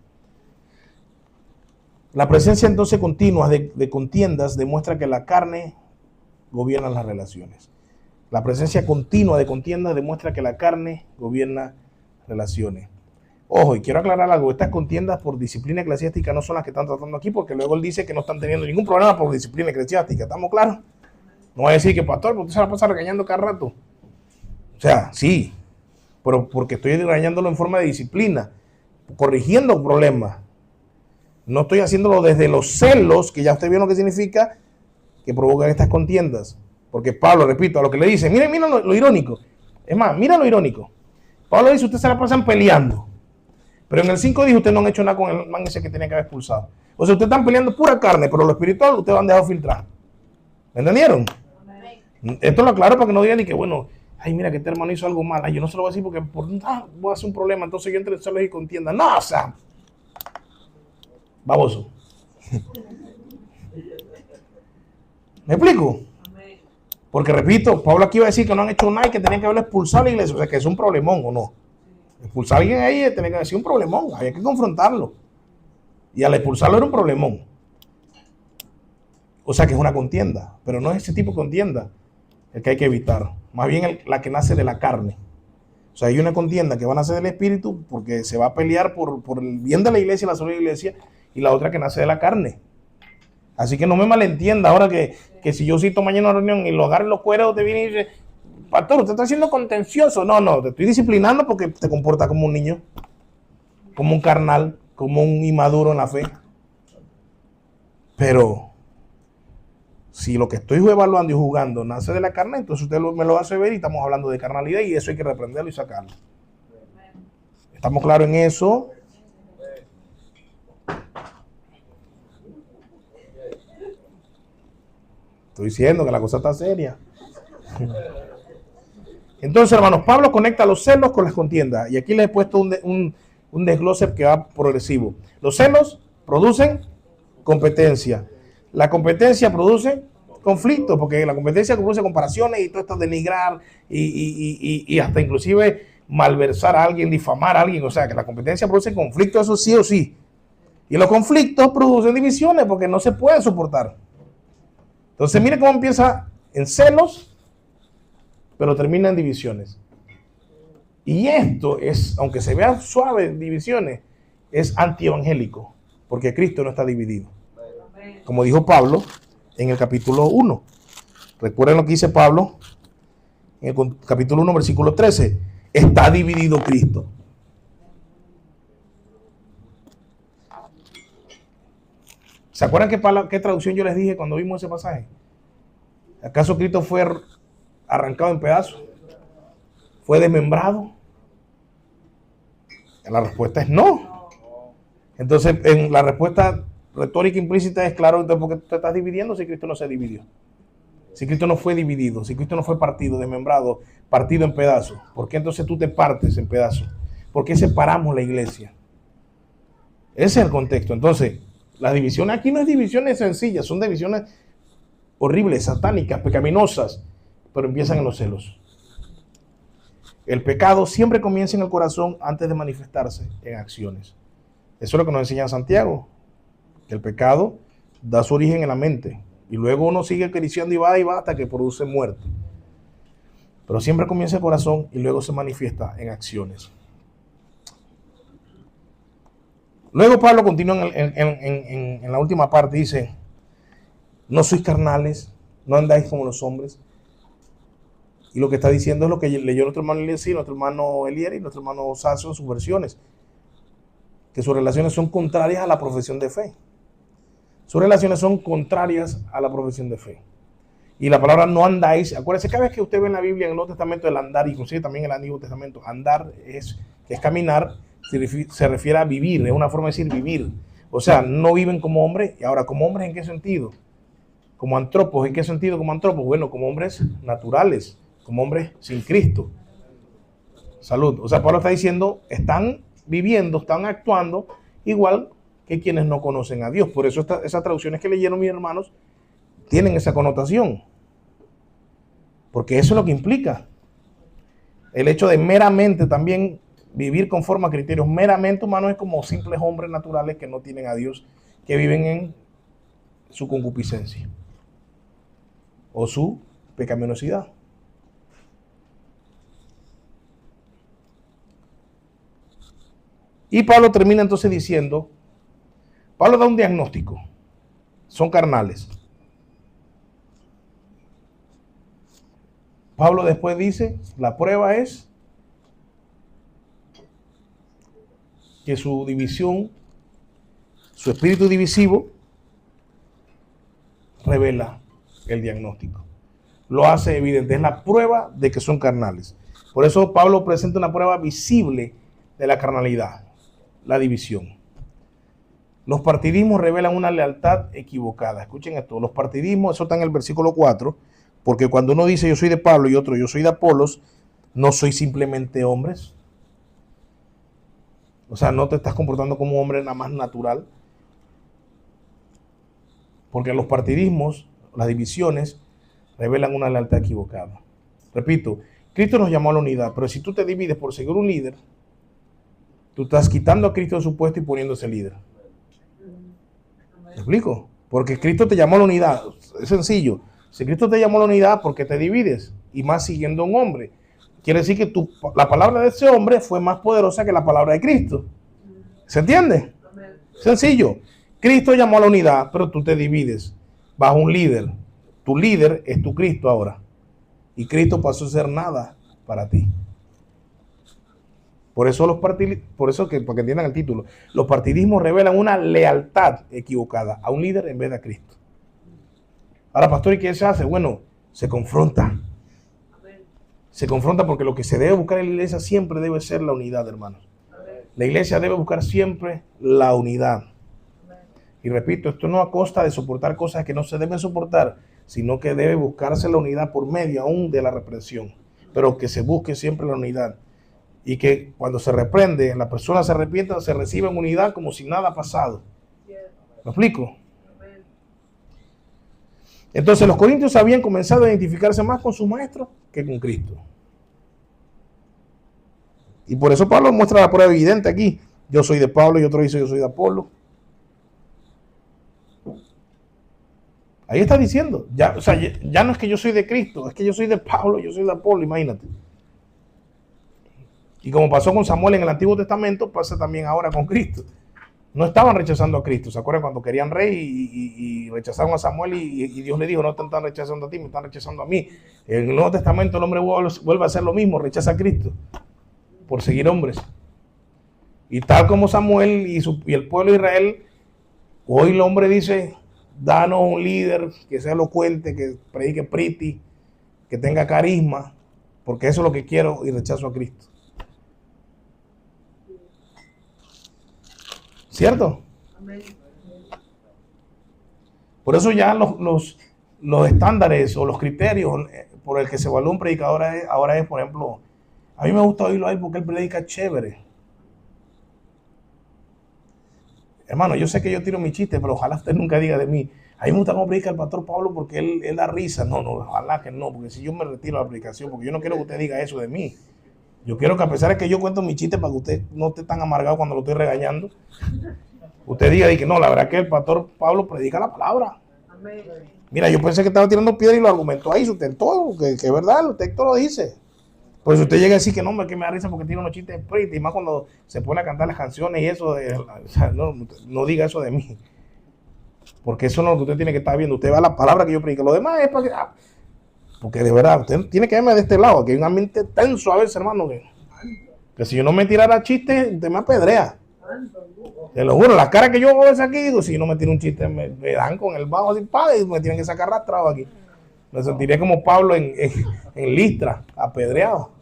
La presencia entonces continua de contiendas demuestra que la carne gobierna las relaciones. La presencia continua de contiendas demuestra que la carne gobierna relaciones. Ojo, y quiero aclarar algo, estas contiendas por disciplina eclesiástica no son las que están tratando aquí, porque luego él dice que no están teniendo ningún problema por disciplina eclesiástica, ¿estamos claros? No va a decir que pastor, porque usted se la pasa regañando cada rato. O sea, sí, pero porque estoy regañándolo en forma de disciplina, corrigiendo problemas. No estoy haciéndolo desde los celos, que ya usted vio lo que significa, que provocan estas contiendas. Porque Pablo, repito, a lo que le dice, miren lo irónico. Es más, mira lo irónico. Pablo dice, ustedes se la pasan peleando. Pero en el 5 dice, ustedes no han hecho nada con el man ese que tenía que haber expulsado. O sea, ustedes están peleando pura carne, pero lo espiritual ustedes lo han dejado filtrar. ¿Me entendieron? Esto lo aclaro para que no digan ni que, bueno, ay, mira que este hermano hizo algo mal. Ay, yo no se lo voy a decir porque voy a hacer un problema. Entonces yo entre celos y contienda. No, o sea, baboso. ¿Me explico? Porque repito, Pablo aquí iba a decir que no han hecho nada y que tenían que haberlo expulsado a la iglesia. O sea, que es un problemón o no. Expulsar a alguien ahí tenía que decir un problemón. Había que confrontarlo. Y al expulsarlo era un problemón. O sea, que es una contienda. Pero no es ese tipo de contienda el que hay que evitar. Más bien la que nace de la carne. O sea, hay una contienda que va a nacer del espíritu porque se va a pelear por el bien de la iglesia, la salud de la iglesia, y la otra que nace de la carne. Así que no me malentienda ahora que si yo cito mañana una reunión y lo agarro en los cueros, te viene y dice, pastor, usted está siendo contencioso. No, te estoy disciplinando porque te comportas como un niño, como un carnal, como un inmaduro en la fe. Pero si lo que estoy evaluando y juzgando nace de la carne, entonces usted me lo hace ver y estamos hablando de carnalidad y eso hay que reprenderlo y sacarlo. ¿Estamos claros en eso? Estoy diciendo que la cosa está seria. Entonces, hermanos, Pablo conecta los celos con las contiendas. Y aquí les he puesto un desglose que va progresivo. Los celos producen competencia. La competencia produce conflicto, porque la competencia produce comparaciones y todo esto denigrar y hasta inclusive malversar a alguien, difamar a alguien. O sea, que la competencia produce conflicto, eso sí o sí. Y los conflictos producen divisiones porque no se pueden soportar. Entonces, mire cómo empieza en celos, pero termina en divisiones. Y esto es, aunque se vea suave en divisiones, es antievangélico, porque Cristo no está dividido. Como dijo Pablo en el capítulo 1. Recuerden lo que dice Pablo en el capítulo 1, versículo 13. Está dividido Cristo. ¿Se acuerdan qué traducción yo les dije cuando vimos ese pasaje? ¿Acaso Cristo fue arrancado en pedazos? ¿Fue desmembrado? La respuesta es no. Entonces, en la respuesta retórica implícita es claro, entonces, ¿por qué tú te estás dividiendo si Cristo no se dividió? Si Cristo no fue dividido, si Cristo no fue partido, desmembrado, partido en pedazos, ¿por qué entonces tú te partes en pedazos? ¿Por qué separamos la iglesia? Ese es el contexto. Entonces, las divisiones aquí no es divisiones sencillas, son divisiones horribles, satánicas, pecaminosas, pero empiezan en los celos. El pecado siempre comienza en el corazón antes de manifestarse en acciones. Eso es lo que nos enseña Santiago, que el pecado da su origen en la mente y luego uno sigue acariciando y va hasta que produce muerte. Pero siempre comienza en el corazón y luego se manifiesta en acciones. Luego Pablo continúa en la última parte, dice, no sois carnales, no andáis como los hombres. Y lo que está diciendo es lo que leyó nuestro hermano Eliezer, nuestro hermano Elier y nuestro hermano Sasso en sus versiones, que sus relaciones son contrarias a la profesión de fe. Sus relaciones son contrarias a la profesión de fe. Y la palabra no andáis, acuérdense, cada vez que usted ve en la Biblia, en el Nuevo Testamento, el andar, inclusive también en el Antiguo Testamento, andar es caminar, se refiere a vivir, es una forma de decir vivir. O sea, no viven como hombres. Y ahora, ¿como hombres en qué sentido? Como antropos, ¿en qué sentido como antropos? Bueno, como hombres naturales, como hombres sin Cristo. Salud. O sea, Pablo está diciendo, están viviendo, están actuando igual que quienes no conocen a Dios. Por eso esas traducciones que leyeron mis hermanos tienen esa connotación. Porque eso es lo que implica. El hecho de meramente también vivir conforme a criterios meramente humanos es como simples hombres naturales que no tienen a Dios, que viven en su concupiscencia. o su pecaminosidad. Y Pablo termina entonces diciendo, Pablo da un diagnóstico, son carnales. Pablo después dice, la prueba es que su división, su espíritu divisivo, revela el diagnóstico. Lo hace evidente, es la prueba de que son carnales. Por eso Pablo presenta una prueba visible de la carnalidad, la división. Los partidismos revelan una lealtad equivocada. Escuchen esto, los partidismos, eso está en el versículo 4, porque cuando uno dice yo soy de Pablo y otro yo soy de Apolos, no soy simplemente hombres. O sea, no te estás comportando como un hombre nada más natural. Porque los partidismos, las divisiones, revelan una lealtad equivocada. Repito, Cristo nos llamó a la unidad, pero si tú te divides por seguir un líder, tú estás quitando a Cristo de su puesto y poniéndose líder. ¿Me explico? Porque Cristo te llamó a la unidad. Es sencillo. Si Cristo te llamó a la unidad, ¿por qué te divides? Y más siguiendo a un hombre. Quiere decir que la palabra de ese hombre fue más poderosa que la palabra de Cristo. ¿Se entiende? Sencillo. Cristo llamó a la unidad, pero tú te divides bajo un líder. Tu líder es tu Cristo ahora. Y Cristo pasó a ser nada para ti. Por eso para que entiendan el título, los partidismos revelan una lealtad equivocada a un líder en vez de a Cristo. Ahora, pastor, ¿y qué se hace? Bueno, se confronta. Se confronta porque lo que se debe buscar en la iglesia siempre debe ser la unidad, hermanos. La iglesia debe buscar siempre la unidad. Y repito, esto no a costa de soportar cosas que no se deben soportar, sino que debe buscarse la unidad por medio aún de la reprensión. Pero que se busque siempre la unidad. Y que cuando se reprende, la persona se arrepienta, se recibe en unidad como si nada ha pasado. ¿Me explico? Entonces los corintios habían comenzado a identificarse más con su maestro que con Cristo. Y por eso Pablo muestra la prueba evidente aquí. Yo soy de Pablo y otro dice yo soy de Apolo. Ahí está diciendo, ya no es que yo soy de Cristo, es que yo soy de Pablo, yo soy de Apolo, imagínate. Y como pasó con Samuel en el Antiguo Testamento, pasa también ahora con Cristo. No estaban rechazando a Cristo. ¿Se acuerdan cuando querían rey y rechazaron a Samuel y Dios le dijo, no te están rechazando a ti, me están rechazando a mí? En el Nuevo Testamento el hombre vuelve a hacer lo mismo, rechaza a Cristo por seguir hombres. Y tal como Samuel y el pueblo de Israel, hoy el hombre dice, danos un líder que sea elocuente, que predique pretty, que tenga carisma, porque eso es lo que quiero y rechazo a Cristo. ¿Cierto? Por eso ya los estándares o los criterios por el que se evalúa un predicador ahora es, por ejemplo, a mí me gusta oírlo a él porque él predica chévere. Hermano, yo sé que yo tiro mi chiste, pero ojalá usted nunca diga de mí, a mí me gusta cómo predica el pastor Pablo porque él da risa. No, ojalá que no, porque si yo me retiro de la predicación, porque yo no quiero que usted diga eso de mí. Yo quiero que a pesar de que yo cuento mi chiste para que usted no esté tan amargado cuando lo estoy regañando, usted diga que no, la verdad que el pastor Pablo predica la palabra. Amén. Mira, yo pensé que estaba tirando piedra y lo argumentó ahí, sustentó, que es verdad, el texto lo dice. Pues usted llega a decir que no, que me da risa porque tiene unos chistes pretty, y más cuando se pone a cantar las canciones y eso, o sea, no diga eso de mí. Porque eso no es lo que usted tiene que estar viendo. Usted va a la palabra que yo predico. Lo demás es para que... porque de verdad, usted tiene que verme de este lado, que hay un ambiente tenso a veces, hermano, que si yo no me tirara chistes, usted me apedrea. Te lo juro, las caras que yo hago aquí, digo, si no me tiro un chiste, me dan con el bajo así, padre, y me tienen que sacar arrastrado aquí. Me sentiré como Pablo en Listra, apedreado.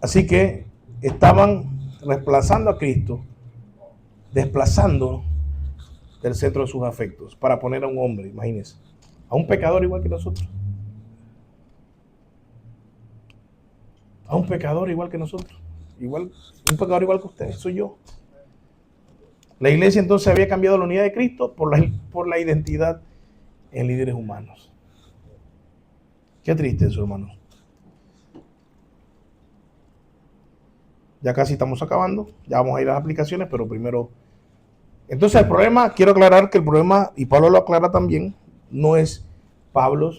Así que estaban reemplazando a Cristo, desplazando del centro de sus afectos, para poner a un hombre, imagínense, a un pecador igual que nosotros. A un pecador igual que nosotros. Un pecador igual que usted, soy yo. La iglesia entonces había cambiado la unidad de Cristo por la identidad en líderes humanos. Qué triste eso, hermanos. Ya casi estamos acabando. Ya vamos a ir a las aplicaciones, pero primero Entonces el problema, quiero aclarar que el problema, y Pablo lo aclara también, no es Pablo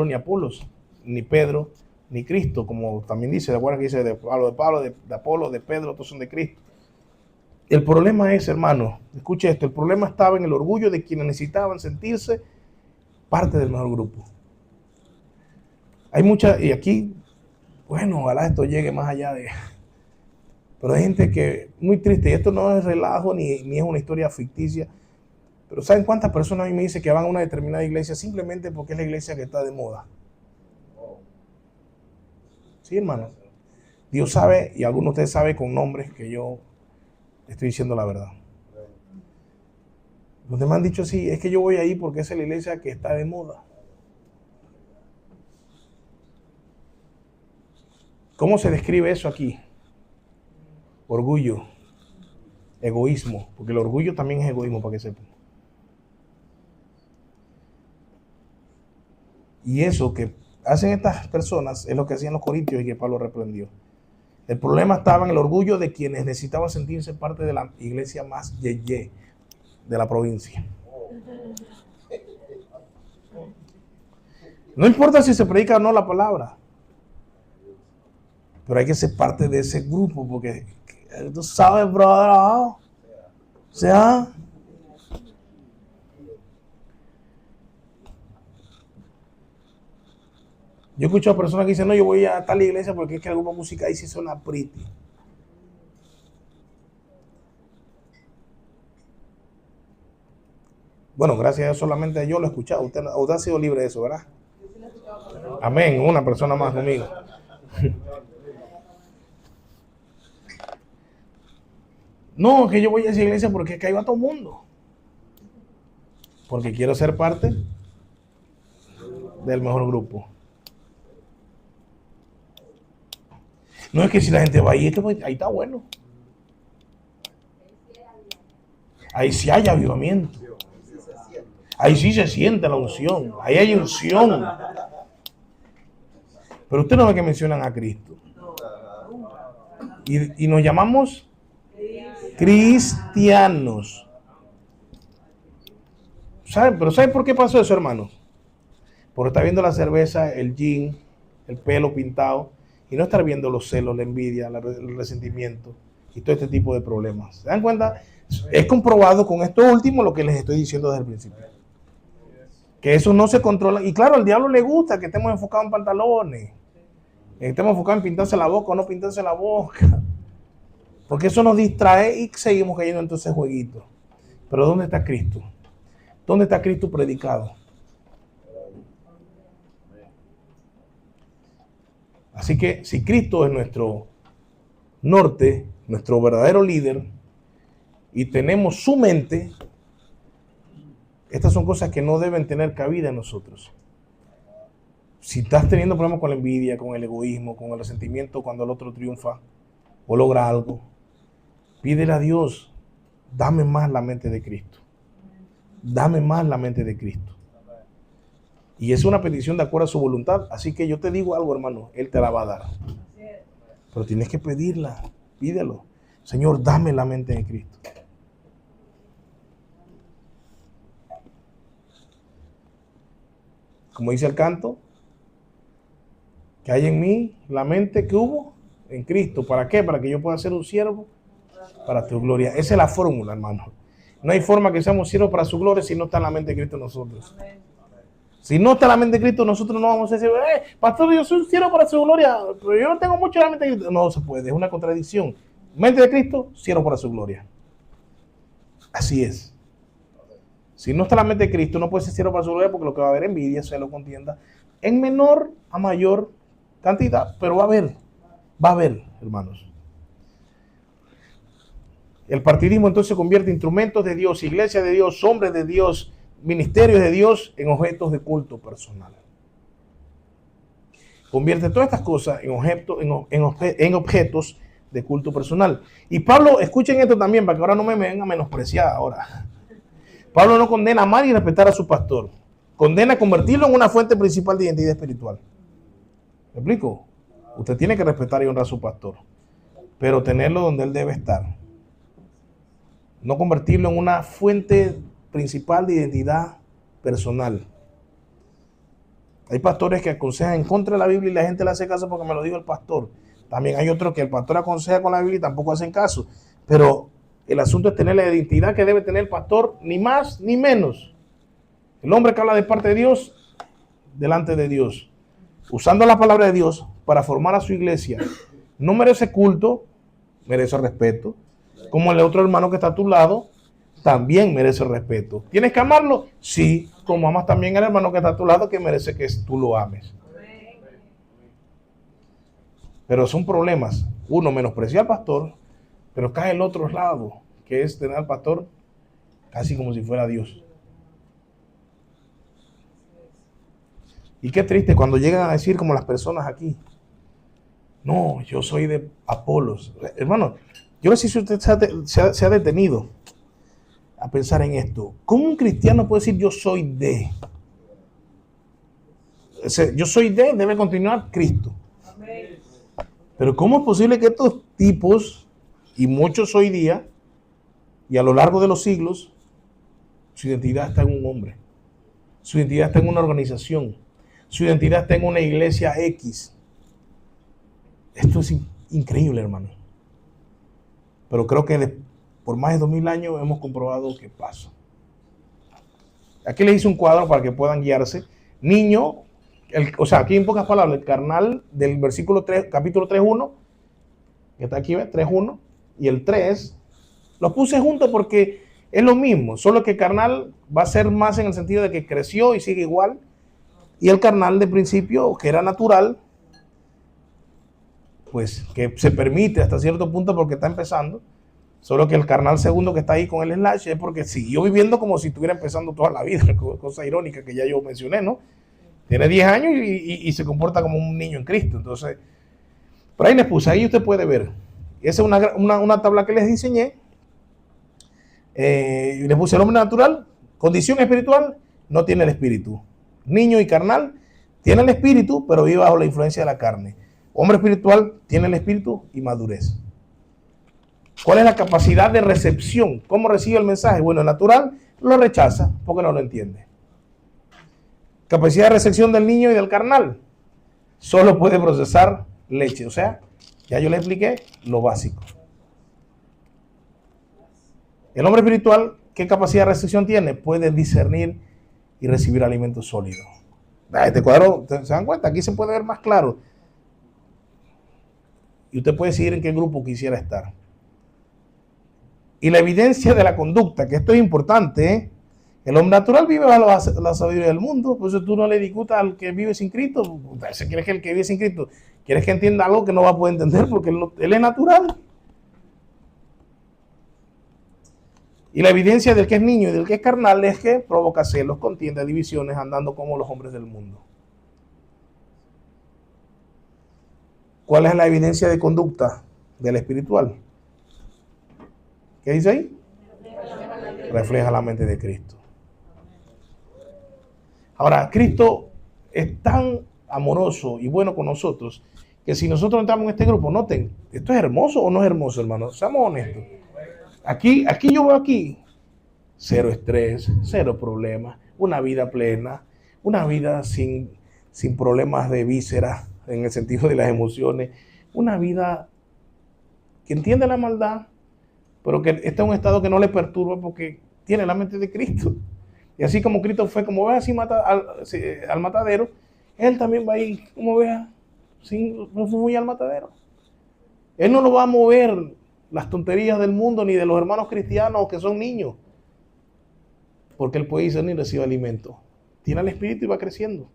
ni Apolos, ni Pedro, ni Cristo, como también dice, ¿de acuerdo? Que dice de Pablo, de Apolo, de Pedro, todos son de Cristo. El problema es, hermano, escuche esto, el problema estaba en el orgullo de quienes necesitaban sentirse parte del mejor grupo. Hay mucha, y aquí, bueno, ojalá esto llegue más allá de... Pero hay gente que, muy triste, y esto no es relajo ni es una historia ficticia, pero ¿saben cuántas personas a mí me dicen que van a una determinada iglesia simplemente porque es la iglesia que está de moda? Sí, hermano. Dios sabe, y algunos de ustedes saben con nombres que yo estoy diciendo la verdad. Los demás han dicho, sí, es que yo voy ahí porque esa es la iglesia que está de moda. ¿Cómo se describe eso aquí? Orgullo, egoísmo, porque el orgullo también es egoísmo, para que sepan. Y eso que hacen estas personas es lo que hacían los corintios y que Pablo reprendió. El problema estaba en el orgullo de quienes necesitaban sentirse parte de la iglesia más yeye de la provincia. No importa si se predica o no la palabra, pero hay que ser parte de ese grupo porque tú sabes, brother, o sea, yo escucho a personas que dicen, no, yo voy a tal iglesia porque es que alguna música ahí sí suena pretty. Bueno, gracias a Dios solamente yo lo he escuchado. Usted ha sido libre de eso, ¿verdad? Amén, una persona más conmigo. No, que yo voy a esa iglesia porque es que ahí va todo el mundo. Porque quiero ser parte del mejor grupo. No es que si la gente va ahí, ahí está bueno. Ahí sí hay avivamiento. Ahí sí se siente la unción. Ahí hay unción. Pero usted no ve que mencionan a Cristo. Y nos llamamos cristianos. Pero ¿sabe por qué pasó eso, hermanos? Porque está viendo la cerveza, el gin, el pelo pintado, y no estar viendo los celos, la envidia, el resentimiento y todo este tipo de problemas. ¿Se dan cuenta? Es comprobado con esto último lo que les estoy diciendo desde el principio. Que eso no se controla. Y claro, al diablo le gusta que estemos enfocados en pantalones, que estemos enfocados en pintarse la boca o no pintarse la boca. Porque eso nos distrae y seguimos cayendo en todo ese jueguito. Pero ¿dónde está Cristo? ¿Dónde está Cristo predicado? Así que si Cristo es nuestro norte, nuestro verdadero líder, y tenemos su mente, estas son cosas que no deben tener cabida en nosotros. Si estás teniendo problemas con la envidia, con el egoísmo, con el resentimiento cuando el otro triunfa o logra algo, pídele a Dios, dame más la mente de Cristo. Dame más la mente de Cristo. Y es una petición de acuerdo a su voluntad. Así que yo te digo algo, hermano, Él te la va a dar. Pero tienes que pedirla, pídelo. Señor, dame la mente de Cristo. Como dice el canto, que hay en mí la mente que hubo en Cristo. ¿Para qué? Para que yo pueda ser un siervo para tu gloria. Esa es la fórmula, hermano. No hay forma que seamos siervos para su gloria si no está en la mente de Cristo en nosotros. Si no está en la mente de Cristo, nosotros no vamos a decir, pastor, yo soy un siervo para su gloria, pero yo no tengo mucho en la mente de Cristo. No se puede, es una contradicción. Mente de Cristo, siervo para su gloria. Así es. Si no está en la mente de Cristo, no puede ser siervo para su gloria porque lo que va a haber envidia, celo, contienda, en menor a mayor cantidad, pero va a haber, hermanos. El partidismo entonces convierte instrumentos de Dios, iglesia de Dios, hombres de Dios, ministerios de Dios en objetos de culto personal. Convierte todas estas cosas en objetos de culto personal. Y Pablo, escuchen esto también para que ahora no me vengan a menospreciar ahora. Pablo no condena amar y respetar a su pastor. Condena convertirlo en una fuente principal de identidad espiritual. ¿Me explico? Usted tiene que respetar y honrar a su pastor, pero tenerlo donde él debe estar. No convertirlo en una fuente principal de identidad personal. Hay pastores que aconsejan en contra de la Biblia y la gente le hace caso porque me lo dijo el pastor. También hay otros que el pastor aconseja con la Biblia y tampoco hacen caso. Pero el asunto es tener la identidad que debe tener el pastor, ni más ni menos. El hombre que habla de parte de Dios, delante de Dios, usando la palabra de Dios para formar a su iglesia, no merece culto, merece respeto. Como el otro hermano que está a tu lado, también merece respeto. ¿Tienes que amarlo? Sí, como amas también al hermano que está a tu lado, que merece que tú lo ames. Pero son problemas. Uno menosprecia al pastor, pero cae el otro lado, que es tener al pastor casi como si fuera Dios. Y qué triste cuando llegan a decir como las personas aquí. No, yo soy de Apolos. Hermano, yo no sé si usted se ha detenido a pensar en esto. ¿Cómo un cristiano puede decir yo soy de? Yo soy de, debe continuar Cristo. Pero ¿cómo es posible que estos tipos, y muchos hoy día, y a lo largo de los siglos, su identidad está en un hombre, su identidad está en una organización, su identidad está en una iglesia X? Esto es increíble, hermano. Pero creo que por más de 2000 años hemos comprobado que pasa. Aquí les hice un cuadro para que puedan guiarse. Niño, o sea, aquí en pocas palabras, el carnal del versículo 3, capítulo 3.1, que está aquí, ¿ves? 3.1, y el 3, los puse juntos porque es lo mismo, solo que carnal va a ser más en el sentido de que creció y sigue igual, y el carnal de principio, que era natural, pues que se permite hasta cierto punto porque está empezando, solo que el carnal segundo que está ahí con el slash es porque siguió viviendo como si estuviera empezando toda la vida, cosa irónica que ya yo mencioné, ¿no? Tiene 10 años y se comporta como un niño en Cristo. Entonces, por ahí les puse, ahí usted puede ver. Esa es una tabla que les diseñé. Les puse el hombre natural, condición espiritual, no tiene el espíritu. Niño y carnal, tiene el espíritu, pero vive bajo la influencia de la carne. Hombre espiritual, tiene el espíritu y madurez. ¿Cuál es la capacidad de recepción? ¿Cómo recibe el mensaje? Bueno, el natural lo rechaza porque no lo entiende. Capacidad de recepción del niño y del carnal. Solo puede procesar leche. O sea, ya yo le expliqué lo básico. El hombre espiritual, ¿qué capacidad de recepción tiene? Puede discernir y recibir alimentos sólidos. Este cuadro, ¿se dan cuenta? Aquí se puede ver más claro. Y usted puede decidir en qué grupo quisiera estar. Y la evidencia de la conducta, que esto es importante, ¿eh? El hombre natural vive bajo la sabiduría del mundo, por eso tú no le discutas al que vive sin Cristo. Si quieres que el que vive sin Cristo, quieres que entienda algo que no va a poder entender porque él es natural. Y la evidencia del que es niño y del que es carnal es que provoca celos, contiendas, divisiones, andando como los hombres del mundo. ¿Cuál es la evidencia de conducta del espiritual? ¿Qué dice ahí? Refleja la mente de Cristo. Ahora, Cristo es tan amoroso y bueno con nosotros que si nosotros entramos en este grupo, noten, ¿esto es hermoso o no es hermoso, hermano? Seamos honestos. Aquí yo veo aquí cero estrés, cero problemas, una vida plena, una vida sin problemas de vísceras en el sentido de las emociones, una vida que entiende la maldad, pero que está en un estado que no le perturba porque tiene la mente de Cristo. Y así como Cristo fue, como vea, así al matadero, Él también va a ir, como vea, no fue muy al matadero. Él no lo va a mover las tonterías del mundo ni de los hermanos cristianos que son niños, porque Él puede discernir y recibe alimento. Tiene el espíritu y va creciendo.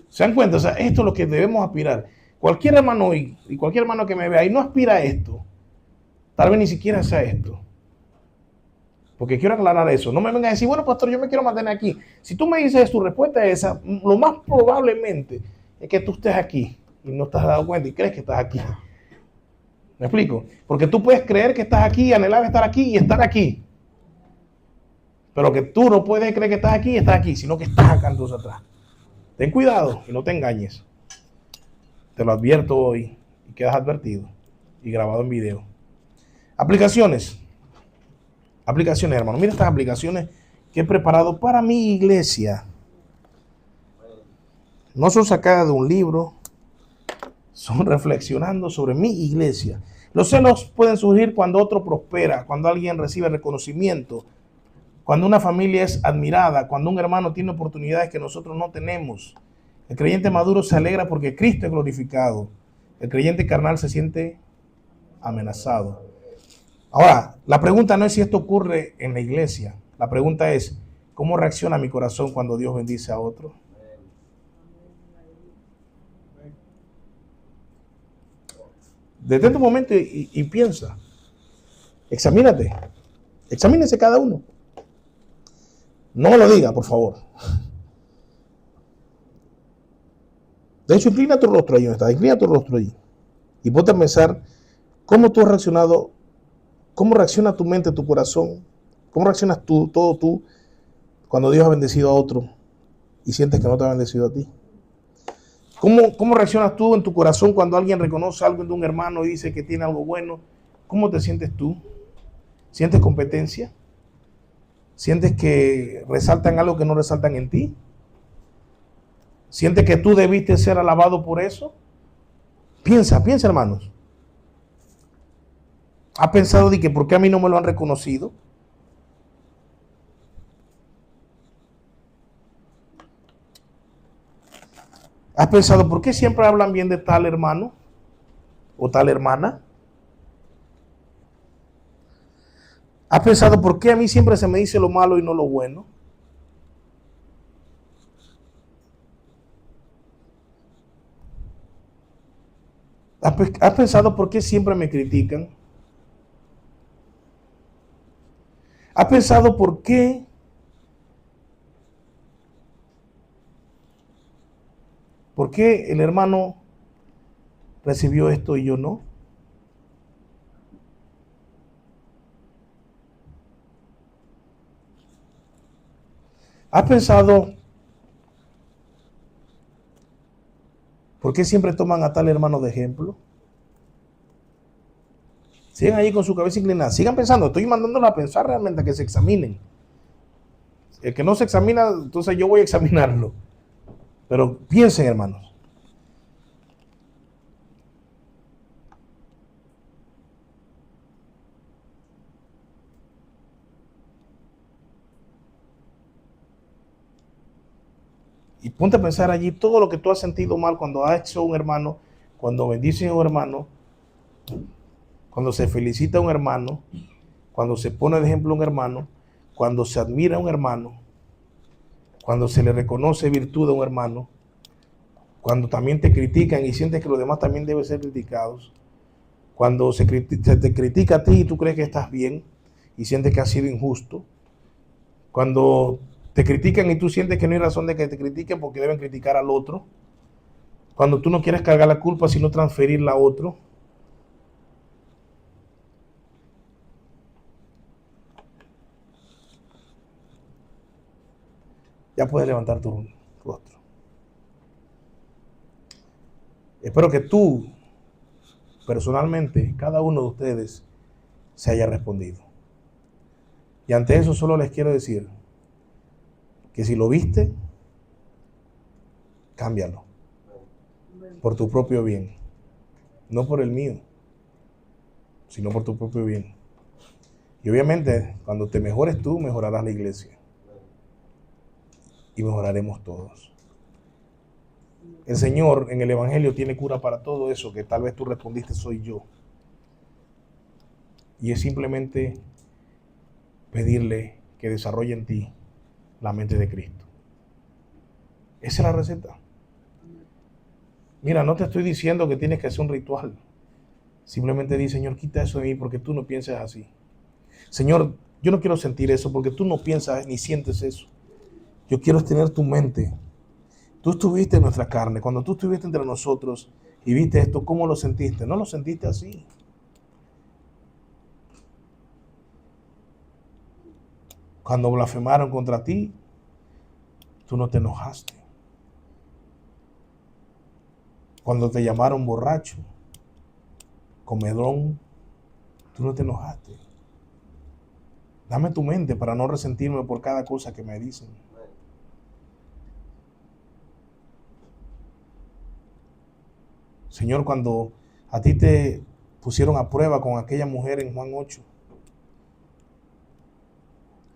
¿Se dan cuenta? O sea, esto es lo que debemos aspirar. Cualquier hermano y cualquier hermano que me vea y no aspira a esto, tal vez ni siquiera sea esto. Porque quiero aclarar eso. No me vengan a decir, bueno, pastor, yo me quiero mantener aquí. Si tú me dices tu respuesta es esa, lo más probablemente es que tú estés aquí y no te has dado cuenta y crees que estás aquí. ¿Me explico? Porque tú puedes creer que estás aquí, anhelar estar aquí y estar aquí. Pero que tú no puedes creer que estás aquí y estás aquí, sino que estás acá entonces atrás. Ten cuidado y no te engañes. Te lo advierto hoy y quedas advertido y grabado en video. Aplicaciones. Aplicaciones, hermano. Mira estas aplicaciones que he preparado para mi iglesia. No son sacadas de un libro, son reflexionando sobre mi iglesia. Los celos pueden surgir cuando otro prospera, cuando alguien recibe reconocimiento, cuando una familia es admirada, cuando un hermano tiene oportunidades que nosotros no tenemos. El creyente maduro se alegra porque Cristo es glorificado. El creyente carnal se siente amenazado. Ahora, la pregunta no es si esto ocurre en la iglesia. La pregunta es, ¿cómo reacciona mi corazón cuando Dios bendice a otro? Detente un momento y piensa. Examínate. Examínese cada uno. No me lo diga, por favor. De hecho, inclina tu rostro ahí, ¿no está? Inclina tu rostro ahí. Y ponte a pensar cómo tú has reaccionado, cómo reacciona tu mente, tu corazón, cómo reaccionas tú, todo tú, cuando Dios ha bendecido a otro y sientes que no te ha bendecido a ti. ¿Cómo reaccionas tú en tu corazón cuando alguien reconoce algo de un hermano y dice que tiene algo bueno? ¿Cómo te sientes tú? ¿Sientes competencia? ¿Sientes que resaltan algo que no resaltan en ti? ¿Sientes que tú debiste ser alabado por eso? Piensa, hermanos. ¿Has pensado de que por qué a mí no me lo han reconocido? ¿Has pensado por qué siempre hablan bien de tal hermano o tal hermana? ¿Has pensado por qué a mí siempre se me dice lo malo y no lo bueno? ¿Has pensado por qué siempre me critican? ¿Has pensado por qué el hermano recibió esto y yo no? ¿Has pensado por qué siempre toman a tal hermano de ejemplo? Sigan ahí con su cabeza inclinada. Sigan pensando. Estoy mandándolos a pensar realmente, a que se examinen. El que no se examina, entonces yo voy a examinarlo. Pero piensen, hermanos. Y ponte a pensar allí todo lo que tú has sentido mal cuando has hecho un hermano, cuando bendices a un hermano, cuando se felicita a un hermano, cuando se pone de ejemplo a un hermano, cuando se admira a un hermano, cuando se le reconoce virtud a un hermano, cuando también te critican y sientes que los demás también deben ser criticados, cuando se te critica a ti y tú crees que estás bien y sientes que has sido injusto, cuando te critican y tú sientes que no hay razón de que te critiquen porque deben criticar al otro, cuando tú no quieres cargar la culpa sino transferirla a otro. Ya puedes levantar tu rostro. Espero que tú, personalmente, cada uno de ustedes, se haya respondido. Y ante eso solo les quiero decir que si lo viste, cámbialo. Por tu propio bien. No por el mío, sino por tu propio bien. Y obviamente, cuando te mejores tú, mejorarás la iglesia. Y mejoraremos todos. El Señor en el Evangelio tiene cura para todo eso que tal vez tú respondiste soy yo. Y es simplemente pedirle que desarrolle en ti la mente de Cristo. Esa es la receta. Mira, no te estoy diciendo que tienes que hacer un ritual. Simplemente di, Señor, quita eso de mí porque tú no piensas así. Señor, yo no quiero sentir eso porque tú no piensas ni sientes eso. Yo quiero tener tu mente. Tú estuviste en nuestra carne. Cuando tú estuviste entre nosotros y viste esto, ¿cómo lo sentiste? No lo sentiste así. Cuando blasfemaron contra ti, tú no te enojaste. Cuando te llamaron borracho, comedón, tú no te enojaste. Dame tu mente para no resentirme por cada cosa que me dicen. Señor, cuando a ti te pusieron a prueba con aquella mujer en Juan 8,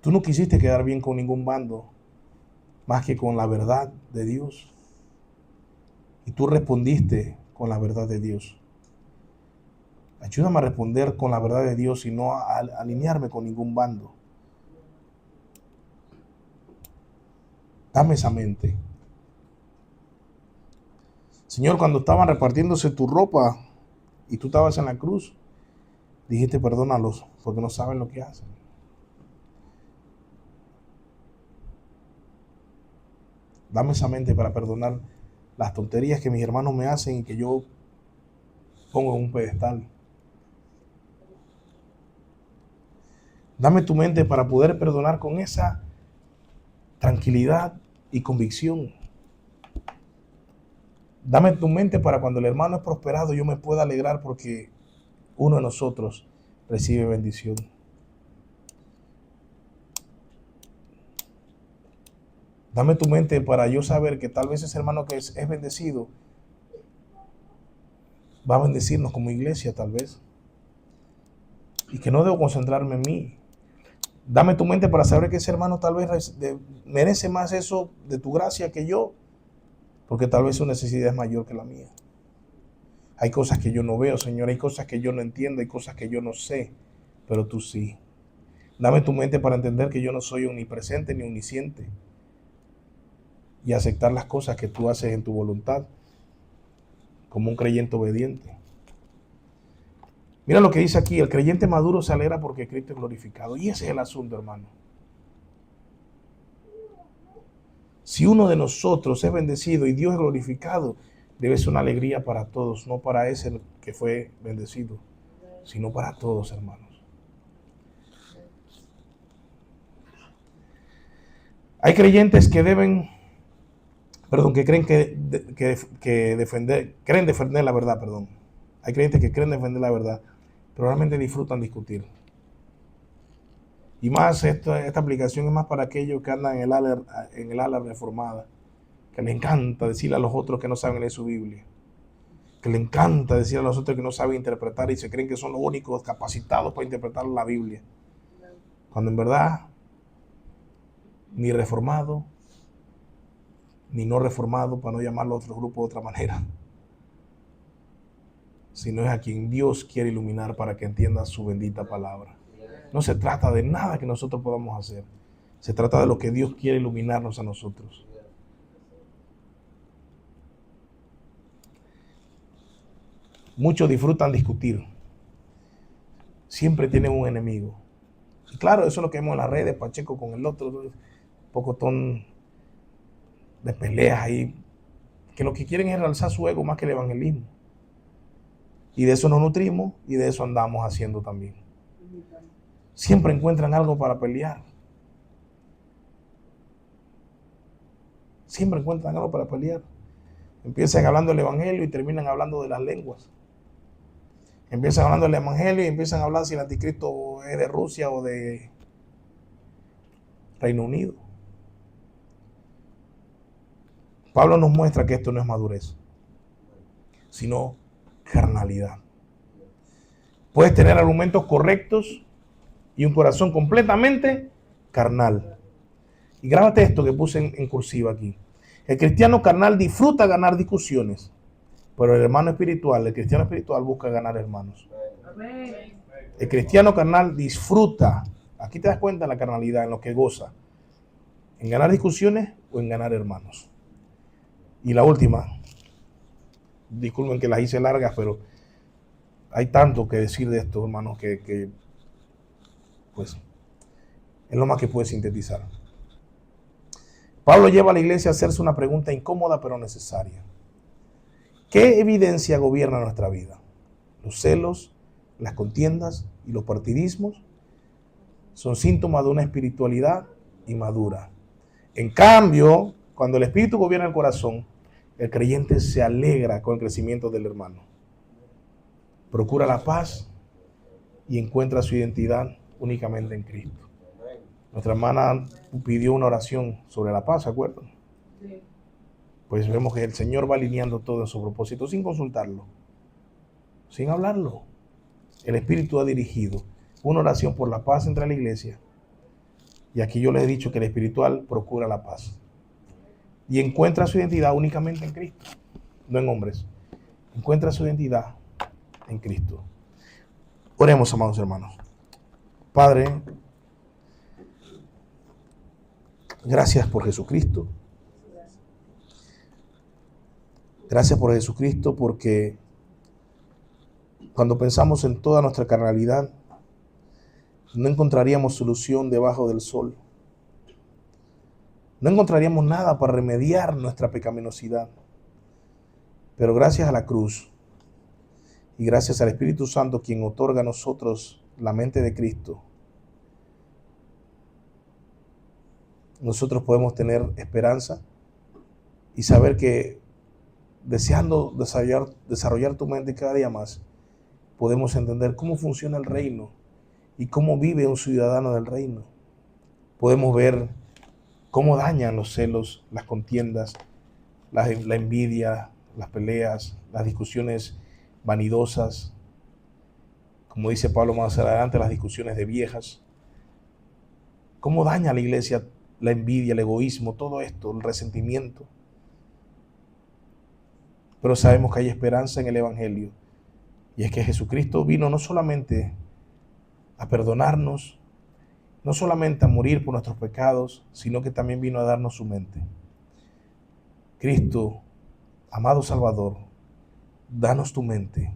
tú no quisiste quedar bien con ningún bando, más que con la verdad de Dios. Y tú respondiste con la verdad de Dios. Ayúdame a responder con la verdad de Dios y no a alinearme con ningún bando. Dame esa mente. Señor, cuando estaban repartiéndose tu ropa y tú estabas en la cruz, dijiste perdónalos porque no saben lo que hacen. Dame esa mente para perdonar las tonterías que mis hermanos me hacen y que yo pongo en un pedestal. Dame tu mente para poder perdonar con esa tranquilidad y convicción. Dame tu mente para cuando el hermano es prosperado yo me pueda alegrar porque uno de nosotros recibe bendición. Dame tu mente para yo saber que tal vez ese hermano que es bendecido va a bendecirnos como iglesia tal vez. Y que no debo concentrarme en mí. Dame tu mente para saber que ese hermano tal vez merece más eso de tu gracia que yo, porque tal vez su necesidad es mayor que la mía. Hay cosas que yo no veo, Señor, hay cosas que yo no entiendo, hay cosas que yo no sé, pero tú sí. Dame tu mente para entender que yo no soy omnipresente ni omnisciente y aceptar las cosas que tú haces en tu voluntad como un creyente obediente. Mira lo que dice aquí, el creyente maduro se alegra porque Cristo es glorificado. Y ese es el asunto, hermano. Si uno de nosotros es bendecido y Dios es glorificado, debe ser una alegría para todos, no para ese que fue bendecido, sino para todos, hermanos. Hay creyentes que creen defender la verdad, Hay creyentes que creen defender la verdad, pero realmente disfrutan discutir. Y más, esta aplicación es más para aquellos que andan en el ala reformada, que les encanta decirle a los otros que no saben leer su Biblia, que les encanta decir a los otros que no saben interpretar y se creen que son los únicos capacitados para interpretar la Biblia. Cuando en verdad, ni reformado, ni no reformado, para no llamarlo a otro grupo de otra manera, sino es a quien Dios quiere iluminar para que entienda su bendita palabra. No se trata de nada que nosotros podamos hacer. Se trata de lo que Dios quiere iluminarnos a nosotros. Muchos disfrutan discutir. Siempre tienen un enemigo. Y claro, eso es lo que vemos en las redes, Pacheco con el otro, un pocotón de peleas ahí, que lo que quieren es realzar su ego más que el evangelismo. Y de eso nos nutrimos y de eso andamos haciendo también. Siempre encuentran algo para pelear. Siempre encuentran algo para pelear. Empiezan hablando del evangelio y terminan hablando de las lenguas. Empiezan hablando del evangelio y empiezan a hablar si el anticristo es de Rusia o de Reino Unido. Pablo nos muestra que esto no es madurez, sino carnalidad. Puedes tener argumentos correctos y un corazón completamente carnal. Y grábate esto que puse en cursiva aquí. El cristiano carnal disfruta ganar discusiones, pero el cristiano espiritual busca ganar hermanos. El cristiano carnal disfruta, aquí te das cuenta de la carnalidad, en lo que goza, en ganar discusiones o en ganar hermanos. Y la última, disculpen que las hice largas, pero hay tanto que decir de esto, hermanos, que pues es lo más que puede sintetizar. Pablo lleva a la iglesia a hacerse una pregunta incómoda pero necesaria. ¿Qué evidencia gobierna nuestra vida? Los celos, las contiendas y los partidismos son síntomas de una espiritualidad inmadura. En cambio, cuando el espíritu gobierna el corazón, el creyente se alegra con el crecimiento del hermano. Procura la paz y encuentra su identidad únicamente en Cristo. Nuestra hermana pidió una oración sobre la paz, ¿se acuerdan? Sí. Pues vemos que el Señor va alineando todo en su propósito sin consultarlo, sin hablarlo. El Espíritu ha dirigido una oración por la paz entre la iglesia. Y aquí yo les he dicho que el espiritual procura la paz. Y encuentra su identidad únicamente en Cristo, no en hombres. Encuentra su identidad en Cristo. Oremos, amados hermanos. Padre, gracias por Jesucristo. Gracias por Jesucristo, porque cuando pensamos en toda nuestra carnalidad, no encontraríamos solución debajo del sol. No encontraríamos nada para remediar nuestra pecaminosidad. Pero gracias a la cruz y gracias al Espíritu Santo, quien otorga a nosotros la mente de Cristo, nosotros podemos tener esperanza y saber que deseando desarrollar tu mente cada día más, podemos entender cómo funciona el reino y cómo vive un ciudadano del reino. Podemos ver cómo dañan los celos, las contiendas, la envidia, las peleas, las discusiones vanidosas. Como dice Pablo más adelante, las discusiones de viejas. Cómo daña a la iglesia la envidia, el egoísmo, todo esto, el resentimiento. Pero sabemos que hay esperanza en el Evangelio. Y es que Jesucristo vino no solamente a perdonarnos, no solamente a morir por nuestros pecados, sino que también vino a darnos su mente. Cristo, amado Salvador, danos tu mente.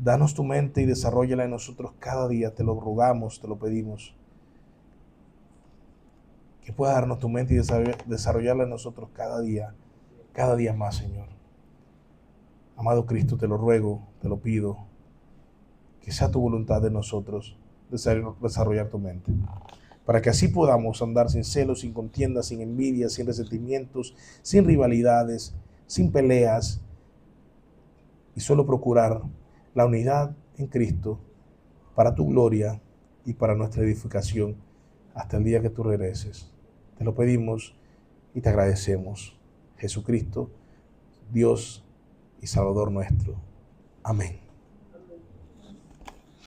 Danos tu mente y desarróllala en nosotros cada día. Te lo rogamos, te lo pedimos. Que pueda darnos tu mente y desarrollarla en nosotros cada día más, Señor. Amado Cristo, te lo ruego, te lo pido, que sea tu voluntad de nosotros desarrollar tu mente, para que así podamos andar sin celos, sin contiendas, sin envidia, sin resentimientos, sin rivalidades, sin peleas, y solo procurar la unidad en Cristo para tu gloria y para nuestra edificación hasta el día que tú regreses. Te lo pedimos y te agradecemos. Jesucristo, Dios y Salvador nuestro. Amén.